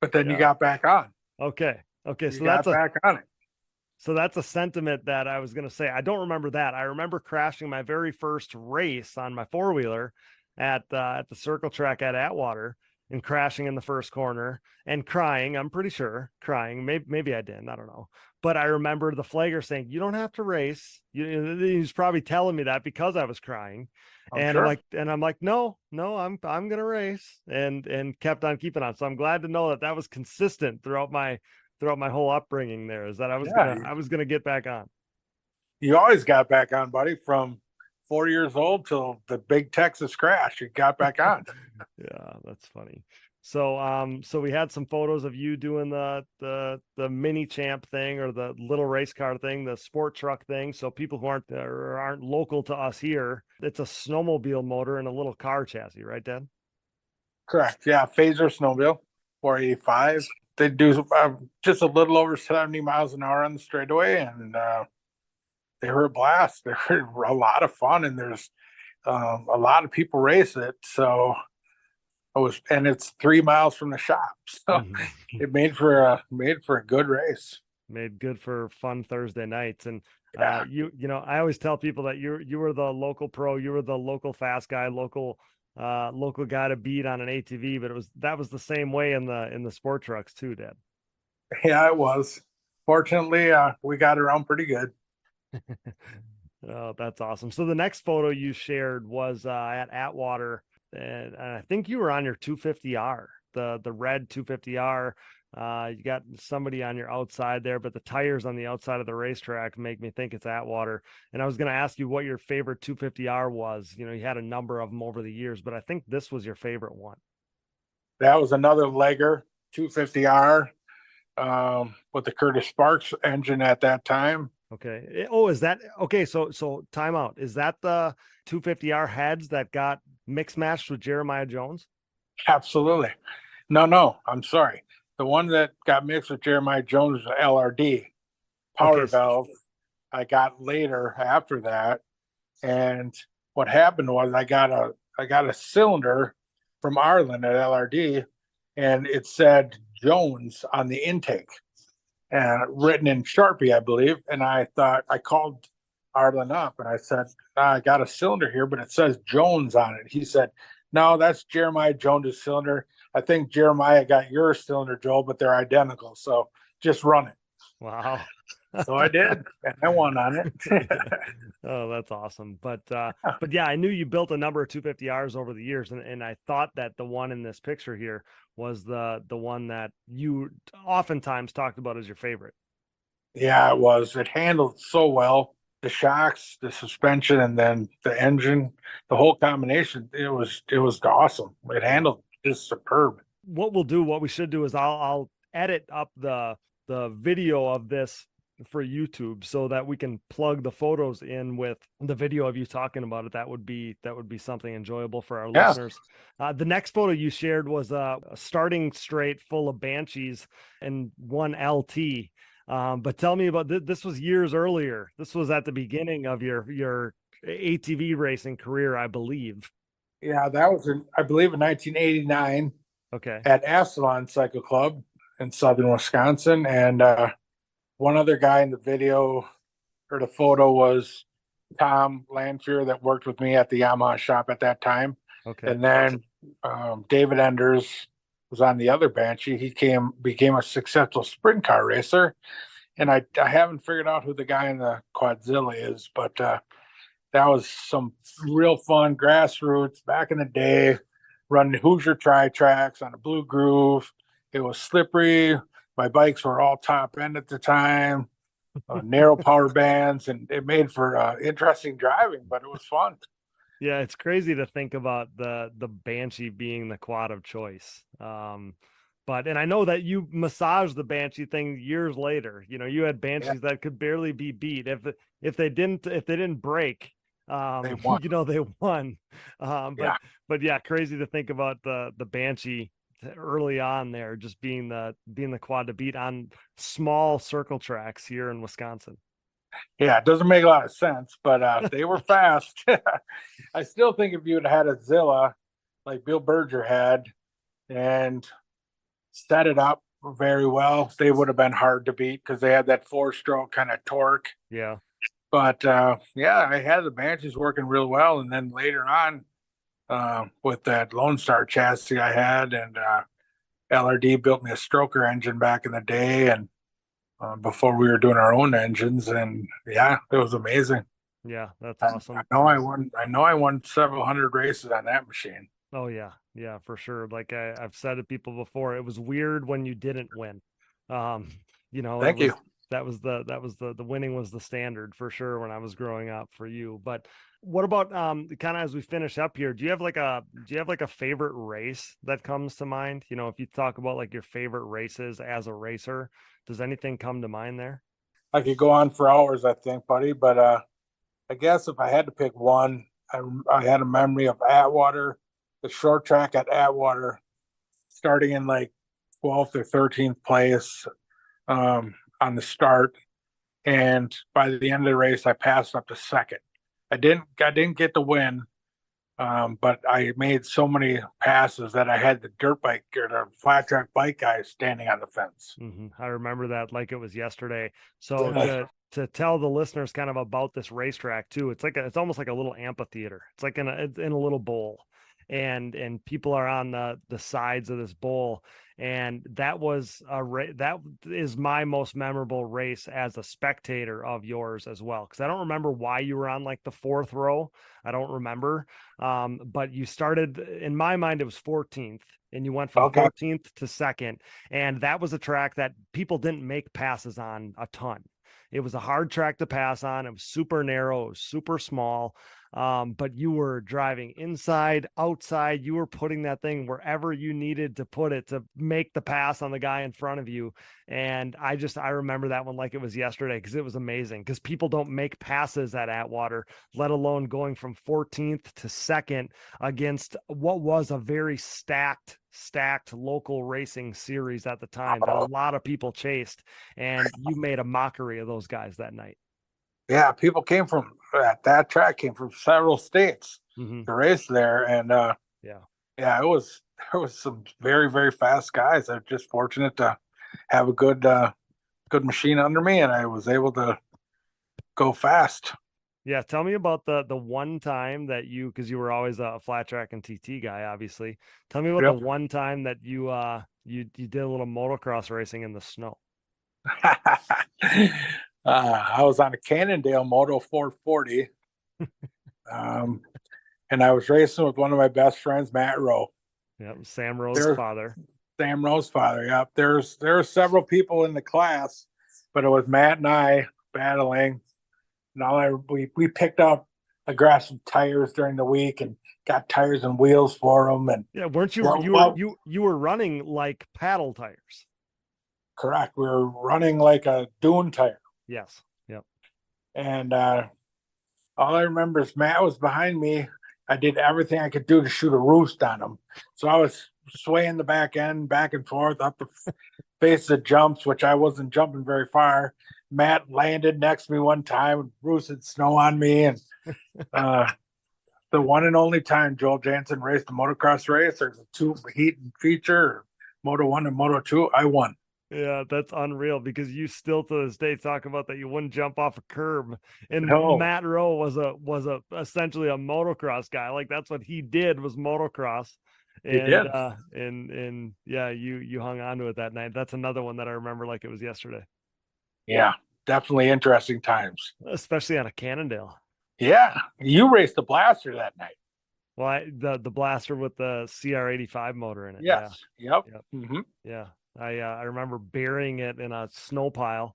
But then you got back on. Okay. So that's back on it. So that's a sentiment that I was going to say. I don't remember that. I remember crashing my very first race on my 4-wheeler at the circle track at Atwater, and crashing in the first corner and crying. I'm pretty sure crying. Maybe I didn't. I don't know. But I remember the flagger saying, "You don't have to race." He was probably telling me that because I was crying. I'm like, no, I'm going to race, and kept on keeping on. So I'm glad to know that was consistent throughout my whole upbringing there, is that I was going to get back on. You always got back on, buddy, from 4 years old till the big Texas crash. You got back on. Yeah, that's funny. So we had some photos of you doing the mini champ thing, or the little race car thing, the sport truck thing. So people who aren't local to us here, it's a snowmobile motor and a little car chassis, right, Dad? Correct. Yeah, Phaser snowmobile, 485. They do just a little over 70 miles an hour on the straightaway, and they were a blast. They were a lot of fun, and there's a lot of people race it. So and it's 3 miles from the shop. So it made for a good race. Made good for fun Thursday nights. And Yeah. I always tell people that you were the local pro, you were the local fast guy, local guy to beat on an ATV, but that was the same way in the sport trucks too, Dad. Yeah, it was. Fortunately, we got around pretty good. Oh, that's awesome. So the next photo you shared was at Atwater, and I think you were on your 250R, the red 250R. You got somebody on your outside there, but the tires on the outside of the racetrack make me think it's Atwater. And I was going to ask you what your favorite 250R was. You had a number of them over the years, but I think this was your favorite one. That was another legger 250R with the Curtis Sparks engine at that time. Okay. Oh, is that okay? So time out. Is that the 250R heads that got mix matched with Jeremiah Jones? Absolutely. No, I'm sorry. The one that got mixed with Jeremiah Jones was LRD power valve. I got later after that, and what happened was I got a cylinder from Arlen at LRD, and it said Jones on the intake, and written in Sharpie, I believe. And I called Arlen up and I said, I got a cylinder here, but it says Jones on it. He said, no, that's Jeremiah Jones's cylinder. I think Jeremiah got your cylinder, Joel, but they're identical. So just run it. Wow. So I did, and I won on it. Oh, that's awesome. But yeah, I knew you built a number of 250Rs over the years, and I thought that the one in this picture here was the one that you oftentimes talked about as your favorite. Yeah, it was. It handled so well. The shocks, the suspension, and then the engine, the whole combination, it was awesome. It handled just superb. What we should do is I'll edit up the video of this for YouTube so that we can plug the photos in with the video of you talking about it. That would be something enjoyable for our listeners. The next photo you shared was a starting straight full of Banshees and one LT. But tell me about this. Was years earlier. This was at the beginning of your ATV racing career, I believe. Yeah, that was I believe in 1989. Okay. At Assalon Cycle Club in southern Wisconsin, and one other guy in the video or the photo was Tom Lanfear that worked with me at the Yamaha shop at that time. Okay. And then David Enders was on the other Banshee. He became a successful sprint car racer. And I haven't figured out who the guy in the Quadzilla is, but that was some real fun grassroots back in the day, running Hoosier tri-tracks on a Blue Groove. It was slippery. My bikes were all top end at the time, narrow power bands, and it made for interesting driving, but it was fun. Yeah, it's crazy to think about the Banshee being the quad of choice. And I know that you massaged the Banshee thing years later. You had Banshees that could barely be beat. If they didn't break, they won. They won. But yeah, crazy to think about the Banshee early on there, just being the quad to beat on small circle tracks here in Wisconsin. Yeah, it doesn't make a lot of sense, but they were fast. I still think if you had had a Zilla like Bill Berger had and set it up very well, they would have been hard to beat because they had that 4-stroke kind of torque. Yeah. But I had the Banshees working real well, and then later on, with that Lone Star chassis I had, and LRD built me a stroker engine back in the day, and before we were doing our own engines, and yeah, it was amazing. Yeah, that's awesome. I know I won several hundred races on that machine. Oh yeah, for sure. Like I've said to people before, it was weird when you didn't win. Thank you. That was the winning was the standard for sure when I was growing up for you. But what about kind of as we finish up here, do you have like a favorite race that comes to mind? If you talk about like your favorite races as a racer, does anything come to mind there? I could go on for hours, I think, buddy, but I guess if I had to pick one, I had a memory of Atwater, the short track at Atwater, starting in like 12th or 13th place on the start, and by the end of the race, I passed up to second. I didn't get the win, But I made so many passes that I had the dirt bike or the flat track bike guy standing on the fence. Mm-hmm. I remember that like it was yesterday. So Yeah. to tell the listeners kind of about this racetrack too, it's almost like a little amphitheater. It's like in a little bowl, and people are on the sides of this bowl. And that was that is my most memorable race as a spectator of yours as well, because I don't remember why you were on like the fourth row. I don't remember, but you started, in my mind it was 14th, and you went from 14th to second, and that was a track that people didn't make passes on a ton. It was a hard track to pass on. It was super narrow, it was super small. But you were driving inside, outside. You were putting that thing wherever you needed to put it to make the pass on the guy in front of you. And I remember that one like it was yesterday, because it was amazing, because people don't make passes at Atwater, let alone going from 14th to second against what was a very stacked local racing series at the time that a lot of people chased. And you made a mockery of those guys that night. Yeah, people came from that track came from several states to race there, and there was some very, very fast guys. I'm just fortunate to have a good machine under me, and I was able to go fast. Yeah, tell me about the one time that because you were always a flat track and TT guy, obviously. Tell me about the one time that you did a little motocross racing in the snow. I was on a Cannondale Moto 440, and I was racing with one of my best friends, Matt Rowe. Yep, Sam Rowe's father. Sam Rowe's father. Yep. There were several people in the class, but it was Matt and I battling. We picked up aggressive tires during the week and got tires and wheels for them. And yeah, weren't you? You were running like paddle tires. Correct. We were running like a dune tire. Yes. Yep. And all I remember is Matt was behind me. I did everything I could do to shoot a roost on him. So I was swaying the back end back and forth up the face of jumps, which I wasn't jumping very far. Matt landed next to me one time and roosted snow on me. And the one and only time Joel Janssen raced a motocross race, there's a two heat and feature, Moto 1 and Moto 2, I won. Yeah, that's unreal, because you still to this day talk about that you wouldn't jump off a curb. And Matt Rowe was essentially a motocross guy. Like that's what he did, was motocross. And yeah, you hung on to it that night. That's another one that I remember like it was yesterday. Yeah, definitely interesting times. Especially on a Cannondale. Yeah, you raced the Blaster that night. Well, the Blaster with the CR85 motor in it. Yes. Yeah. Yep. Mm-hmm. Yeah. I remember burying it in a snow pile,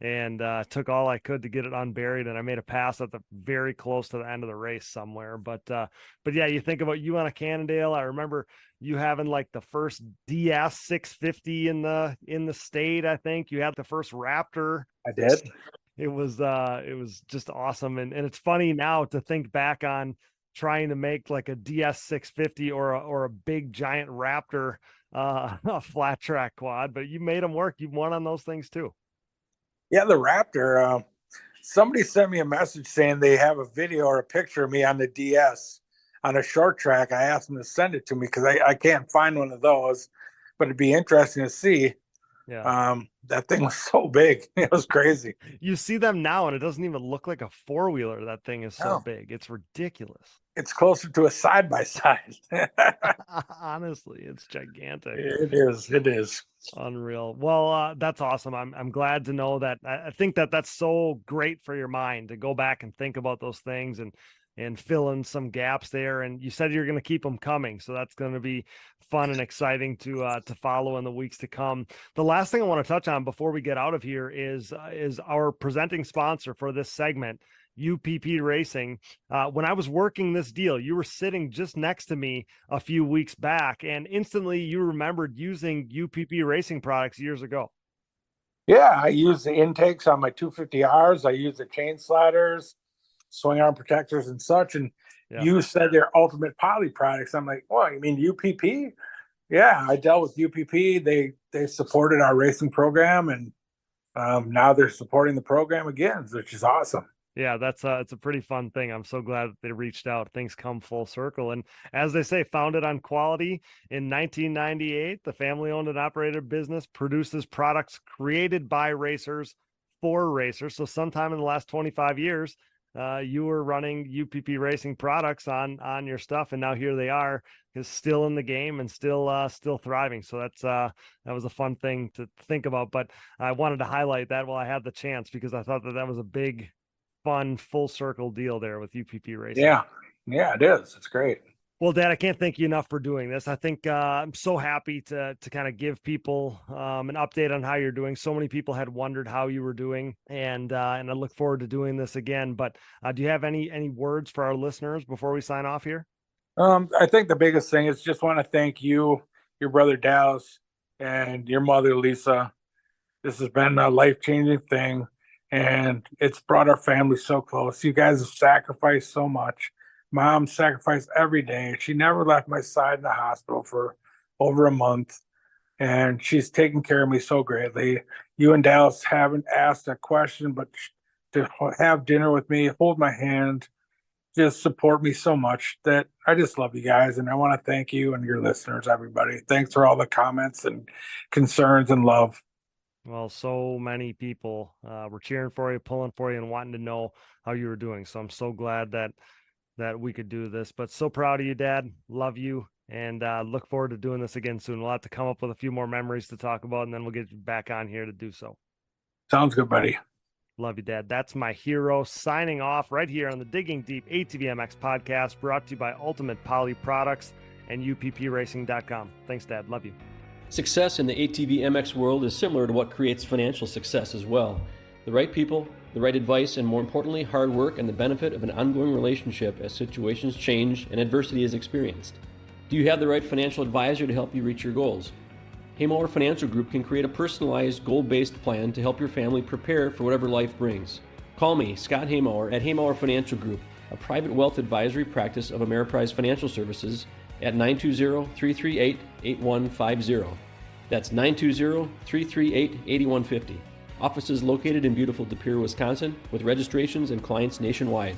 and took all I could to get it unburied, and I made a pass at the very close to the end of the race somewhere. But yeah, you think about you on a Cannondale. I remember you having like the first DS 650 in the state. I think you had the first Raptor. I did. It was just awesome, and it's funny now to think back on trying to make like a DS 650 or a big giant Raptor a flat track quad, but you made them work. You won on those things too. Yeah, the Raptor. Somebody sent me a message saying they have a video or a picture of me on the DS on a short track. I asked them to send it to me because I can't find one of those, but it'd be interesting to see. Yeah. That thing was so big. It was crazy. You see them now and it doesn't even look like a four-wheeler. That thing is so big. It's ridiculous. It's closer to a side-by-side. Honestly, it's gigantic. It is. Unreal. Well, that's awesome. I'm glad to know that. I think that's so great for your mind to go back and think about those things and fill in some gaps there. And you said you're going to keep them coming, so that's going to be fun and exciting to follow in the weeks to come. The last thing I want to touch on before we get out of here is our presenting sponsor for this segment, UPP Racing. When I was working this deal, you were sitting just next to me a few weeks back, and instantly you remembered using UPP Racing products years ago. Yeah, I use the intakes on my 250Rs. I use the chain sliders, swing arm protectors and such. And you said they're ultimate poly products. I'm like, well, you mean UPP? Yeah, I dealt with UPP. They supported our racing program, and now they're supporting the program again, which is awesome. Yeah, that's it's a pretty fun thing. I'm so glad that they reached out. Things come full circle. And as they say, founded on quality in 1998, the family owned and operated business produces products created by racers for racers. So sometime in the last 25 years, you were running UPP Racing products on your stuff, and now here they are, is still in the game and still thriving. So that was a fun thing to think about. But I wanted to highlight that while I had the chance, because I thought that was a big, fun, full circle deal there with UPP Racing. Yeah, it is. It's great. Well, Dad, I can't thank you enough for doing this. I think I'm so happy to kind of give people an update on how you're doing. So many people had wondered how you were doing, and I look forward to doing this again. But do you have any words for our listeners before we sign off here? I think the biggest thing is just want to thank you, your brother Dallas, and your mother Lisa. This has been a life-changing thing, and it's brought our family so close. You guys have sacrificed so much. Mom sacrificed every day. She never left my side in the hospital for over a month, and she's taken care of me so greatly. You and Dallas haven't asked a question, but to have dinner with me, hold my hand, just support me so much, that I just love you guys. And I want to thank you and your listeners, everybody. Thanks for all the comments and concerns and love. Well, so many people were cheering for you, pulling for you, and wanting to know how you were doing. So I'm so glad that we could do this. But so proud of you, Dad. Love you, and look forward to doing this again soon. We'll have to come up with a few more memories to talk about, and then we'll get you back on here to do so. Sounds good, buddy. Love you, Dad. That's my hero signing off right here on the Digging Deep ATVMX podcast, brought to you by Ultimate Poly Products and UPPRacing.com. Thanks, Dad. Love you. Success in the ATVMX world is similar to what creates financial success as well. The right people, the right advice, and more importantly, hard work and the benefit of an ongoing relationship as situations change and adversity is experienced. Do you have the right financial advisor to help you reach your goals? Haymauer Financial Group can create a personalized, goal-based plan to help your family prepare for whatever life brings. Call me, Scott Haymauer, at Haymauer Financial Group, a private wealth advisory practice of Ameriprise Financial Services, at 920-338-8150. That's 920-338-8150. Offices located in beautiful De Pere, Wisconsin, with registrations and clients nationwide.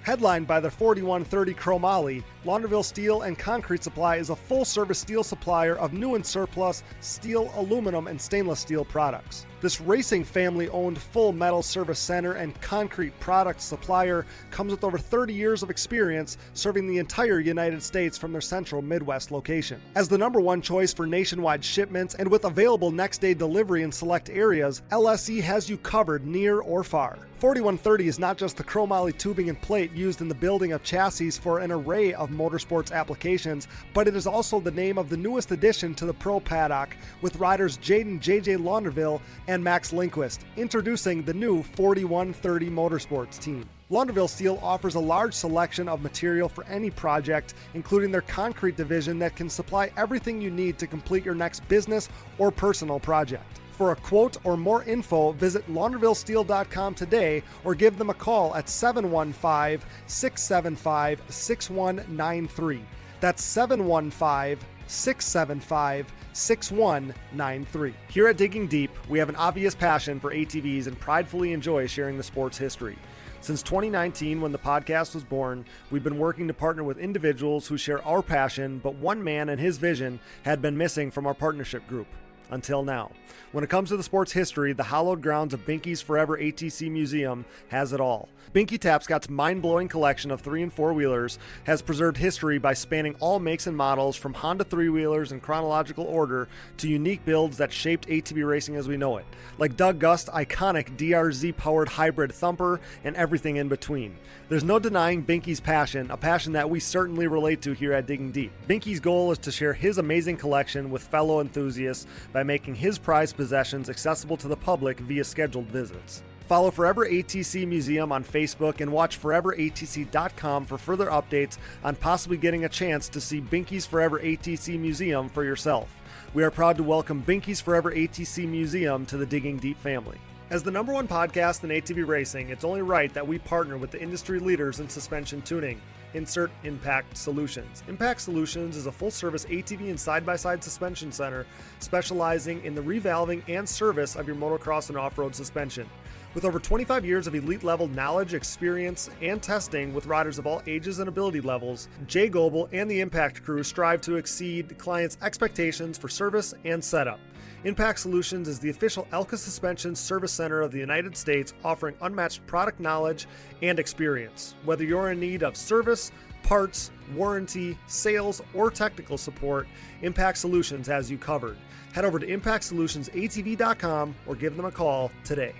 Headlined by their 4130 Chromoly, Launderville Steel and Concrete Supply is a full-service steel supplier of new and surplus steel, aluminum, and stainless steel products. This racing family-owned full metal service center and concrete product supplier comes with over 30 years of experience serving the entire United States from their central Midwest location. As the #1 choice for nationwide shipments and with available next-day delivery in select areas, LSE has you covered near or far. 4130 is not just the chromoly tubing and plate used in the building of chassis for an array of motorsports applications, but it is also the name of the newest addition to the Pro Paddock, with riders Jaden JJ Launderville and Max Lindquist, introducing the new 4130 Motorsports team. Launderville Steel offers a large selection of material for any project, including their concrete division that can supply everything you need to complete your next business or personal project. For a quote or more info, visit laundervillesteel.com today or give them a call at 715-675-6193. That's 715-675-6193. Here at Digging Deep, we have an obvious passion for ATVs and pridefully enjoy sharing the sport's history. Since 2019, when the podcast was born, we've been working to partner with individuals who share our passion, but one man and his vision had been missing from our partnership group. Until now. When it comes to the sport's history, the hallowed grounds of Binky's Forever ATC Museum has it all. Binky Tapscott's mind-blowing collection of 3- and 4-wheelers has preserved history by spanning all makes and models, from Honda 3-wheelers in chronological order to unique builds that shaped ATV racing as we know it, like Doug Gust's iconic DRZ-powered hybrid thumper and everything in between. There's no denying Binky's passion, a passion that we certainly relate to here at Digging Deep. Binky's goal is to share his amazing collection with fellow enthusiasts by making his prized possessions accessible to the public via scheduled visits. Follow Forever ATC Museum on Facebook and watch foreveratc.com for further updates on possibly getting a chance to see Binky's Forever ATC Museum for yourself. We are proud to welcome Binky's Forever ATC Museum to the Digging Deep family. As the #1 podcast in ATV racing, it's only right that we partner with the industry leaders in suspension tuning. Insert Impact Solutions. Impact Solutions is a full-service ATV and side-by-side suspension center specializing in the revalving and service of your motocross and off-road suspension. With over 25 years of elite-level knowledge, experience, and testing with riders of all ages and ability levels, Jay Goebel and the Impact crew strive to exceed clients' expectations for service and setup. Impact Solutions is the official Elka Suspension Service Center of the United States, offering unmatched product knowledge and experience. Whether you're in need of service, parts, warranty, sales, or technical support, Impact Solutions has you covered. Head over to ImpactSolutionsATV.com or give them a call today.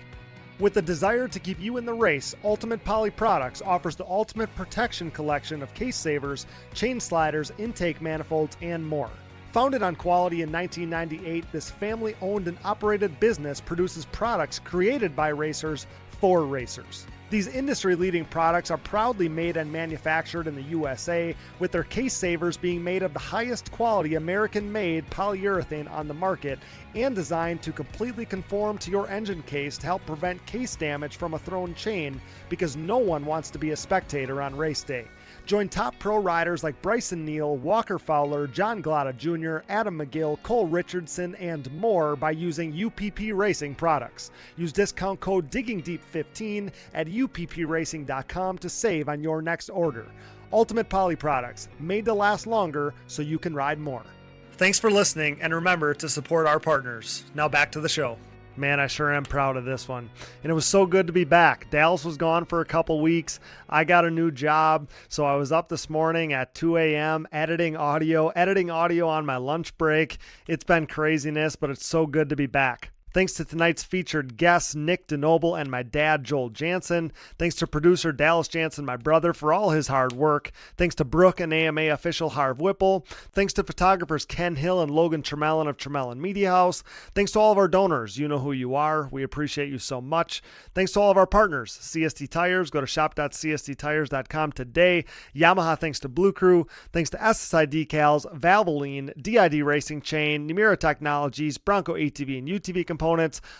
With the desire to keep you in the race, Ultimate Poly Products offers the ultimate protection collection of case savers, chain sliders, intake manifolds, and more. Founded on quality in 1998, this family-owned and operated business produces products created by racers for racers. These industry-leading products are proudly made and manufactured in the USA, with their case savers being made of the highest quality American-made polyurethane on the market and designed to completely conform to your engine case to help prevent case damage from a thrown chain, because no one wants to be a spectator on race day. Join top pro riders like Bryson Neal, Walker Fowler, John Glotta Jr., Adam McGill, Cole Richardson, and more by using UPP Racing products. Use discount code DiggingDeep15 at uppracing.com to save on your next order. Ultimate Poly Products, made to last longer so you can ride more. Thanks for listening, and remember to support our partners. Now back to the show. Man, I sure am proud of this one. And it was so good to be back. Dallas was gone for a couple weeks. I got a new job, so I was up this morning at 2 a.m. editing audio on my lunch break. It's been craziness, but it's so good to be back. Thanks to tonight's featured guests, Nick DeNoble and my dad, Joel Janssen. Thanks to producer Dallas Janssen, my brother, for all his hard work. Thanks to Brooke and AMA official Harv Whipple. Thanks to photographers Ken Hill and Logan Tremelin of Tremelin Media House. Thanks to all of our donors. You know who you are. We appreciate you so much. Thanks to all of our partners. CST Tires. Go to shop.csttires.com today. Yamaha, thanks to Blue Crew. Thanks to SSI Decals, Valvoline, DID Racing Chain, Numera Technologies, Bronco ATV and UTV Components,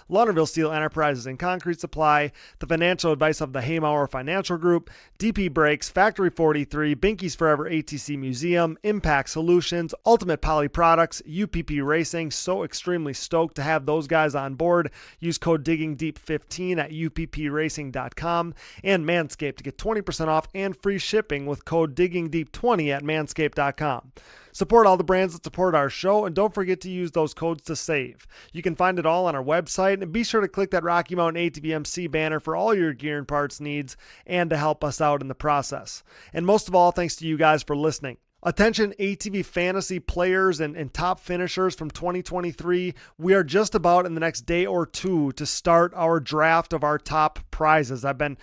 Lauderdale Steel Enterprises and Concrete Supply, the financial advice of the Haymauer Financial Group, DP Brakes, Factory 43, Binky's Forever ATC Museum, Impact Solutions, Ultimate Poly Products, UPP Racing. So extremely stoked to have those guys on board. Use code DiggingDeep15 at uppracing.com, and Manscaped to get 20% off and free shipping with code DiggingDeep20 at manscaped.com. Support all the brands that support our show, and don't forget to use those codes to save. You can find it all on our website, and be sure to click that Rocky Mountain ATVMC banner for all your gear and parts needs and to help us out in the process. And most of all, thanks to you guys for listening. Attention ATV fantasy players and top finishers from 2023. We are just about in the next day or two to start our draft of our top prizes. I've been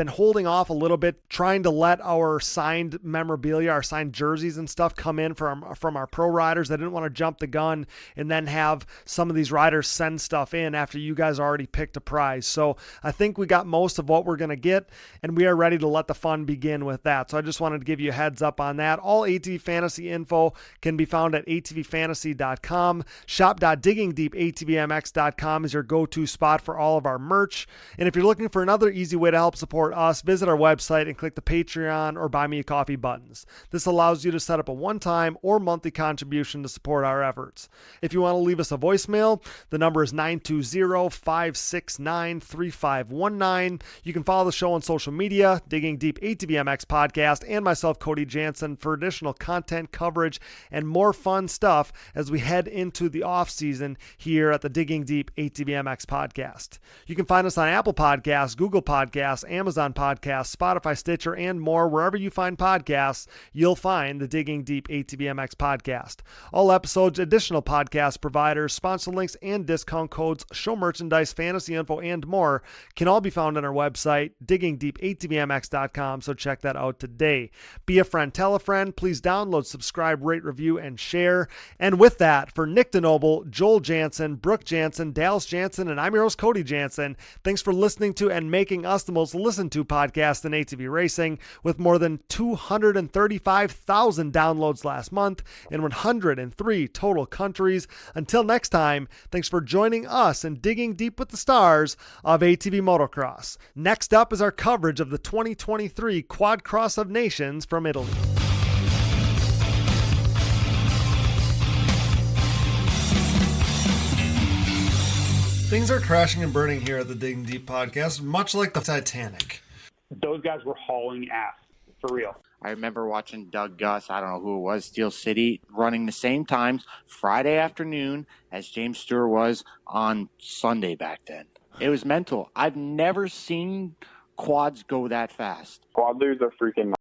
holding off a little bit, trying to let our signed memorabilia, our signed jerseys and stuff come in from our pro riders. I didn't want to jump the gun and then have some of these riders send stuff in after you guys already picked a prize. So I think we got most of what we're going to get, and we are ready to let the fun begin with that. So I just wanted to give you a heads up on that. All ATV fantasy info can be found at atvfantasy.com. Shop.diggingdeepatvmx.com is your go-to spot for all of our merch. And if you're looking for another easy way to help support us, visit our website and click the Patreon or Buy Me a Coffee buttons. This allows you to set up a one-time or monthly contribution to support our efforts. If you want to leave us a voicemail, the number is 920-569-3519. You can follow the show on social media, Digging Deep ATVMX Podcast, and myself, Cody Janssen, for additional content coverage and more fun stuff as we head into the off season here at the Digging Deep ATVMX Podcast. You can find us on Apple Podcasts, Google Podcasts, Amazon Podcasts, Spotify, Stitcher, and more. Wherever you find podcasts, you'll find the Digging Deep ATVMX Podcast. All episodes, additional podcast providers, sponsor links, and discount codes, show merchandise, fantasy info, and more can all be found on our website, diggingdeepatvmx.com, so check that out today. Be a friend, tell a friend. Please download, subscribe, rate, review, and share. And with that, for Nick DeNoble, Joel Janssen, Brooke Janssen, Dallas Janssen, and I'm your host, Cody Janssen, thanks for listening to and making us the most listened to podcast in ATV racing, with more than 235,000 downloads last month in 103 total countries. Until next time, thanks for joining us in Digging Deep with the Stars of ATV Motocross. Next up is our coverage of the 2023 Quad Cross of Nations from Italy. Things are crashing and burning here at the Digging Deep Podcast, much like the Titanic. Those guys were hauling ass, for real. I remember watching Doug Gus, I don't know who it was, Steel City, running the same times Friday afternoon as James Stewart was on Sunday back then. It was mental. I've never seen quads go that fast. Quad leaders are freaking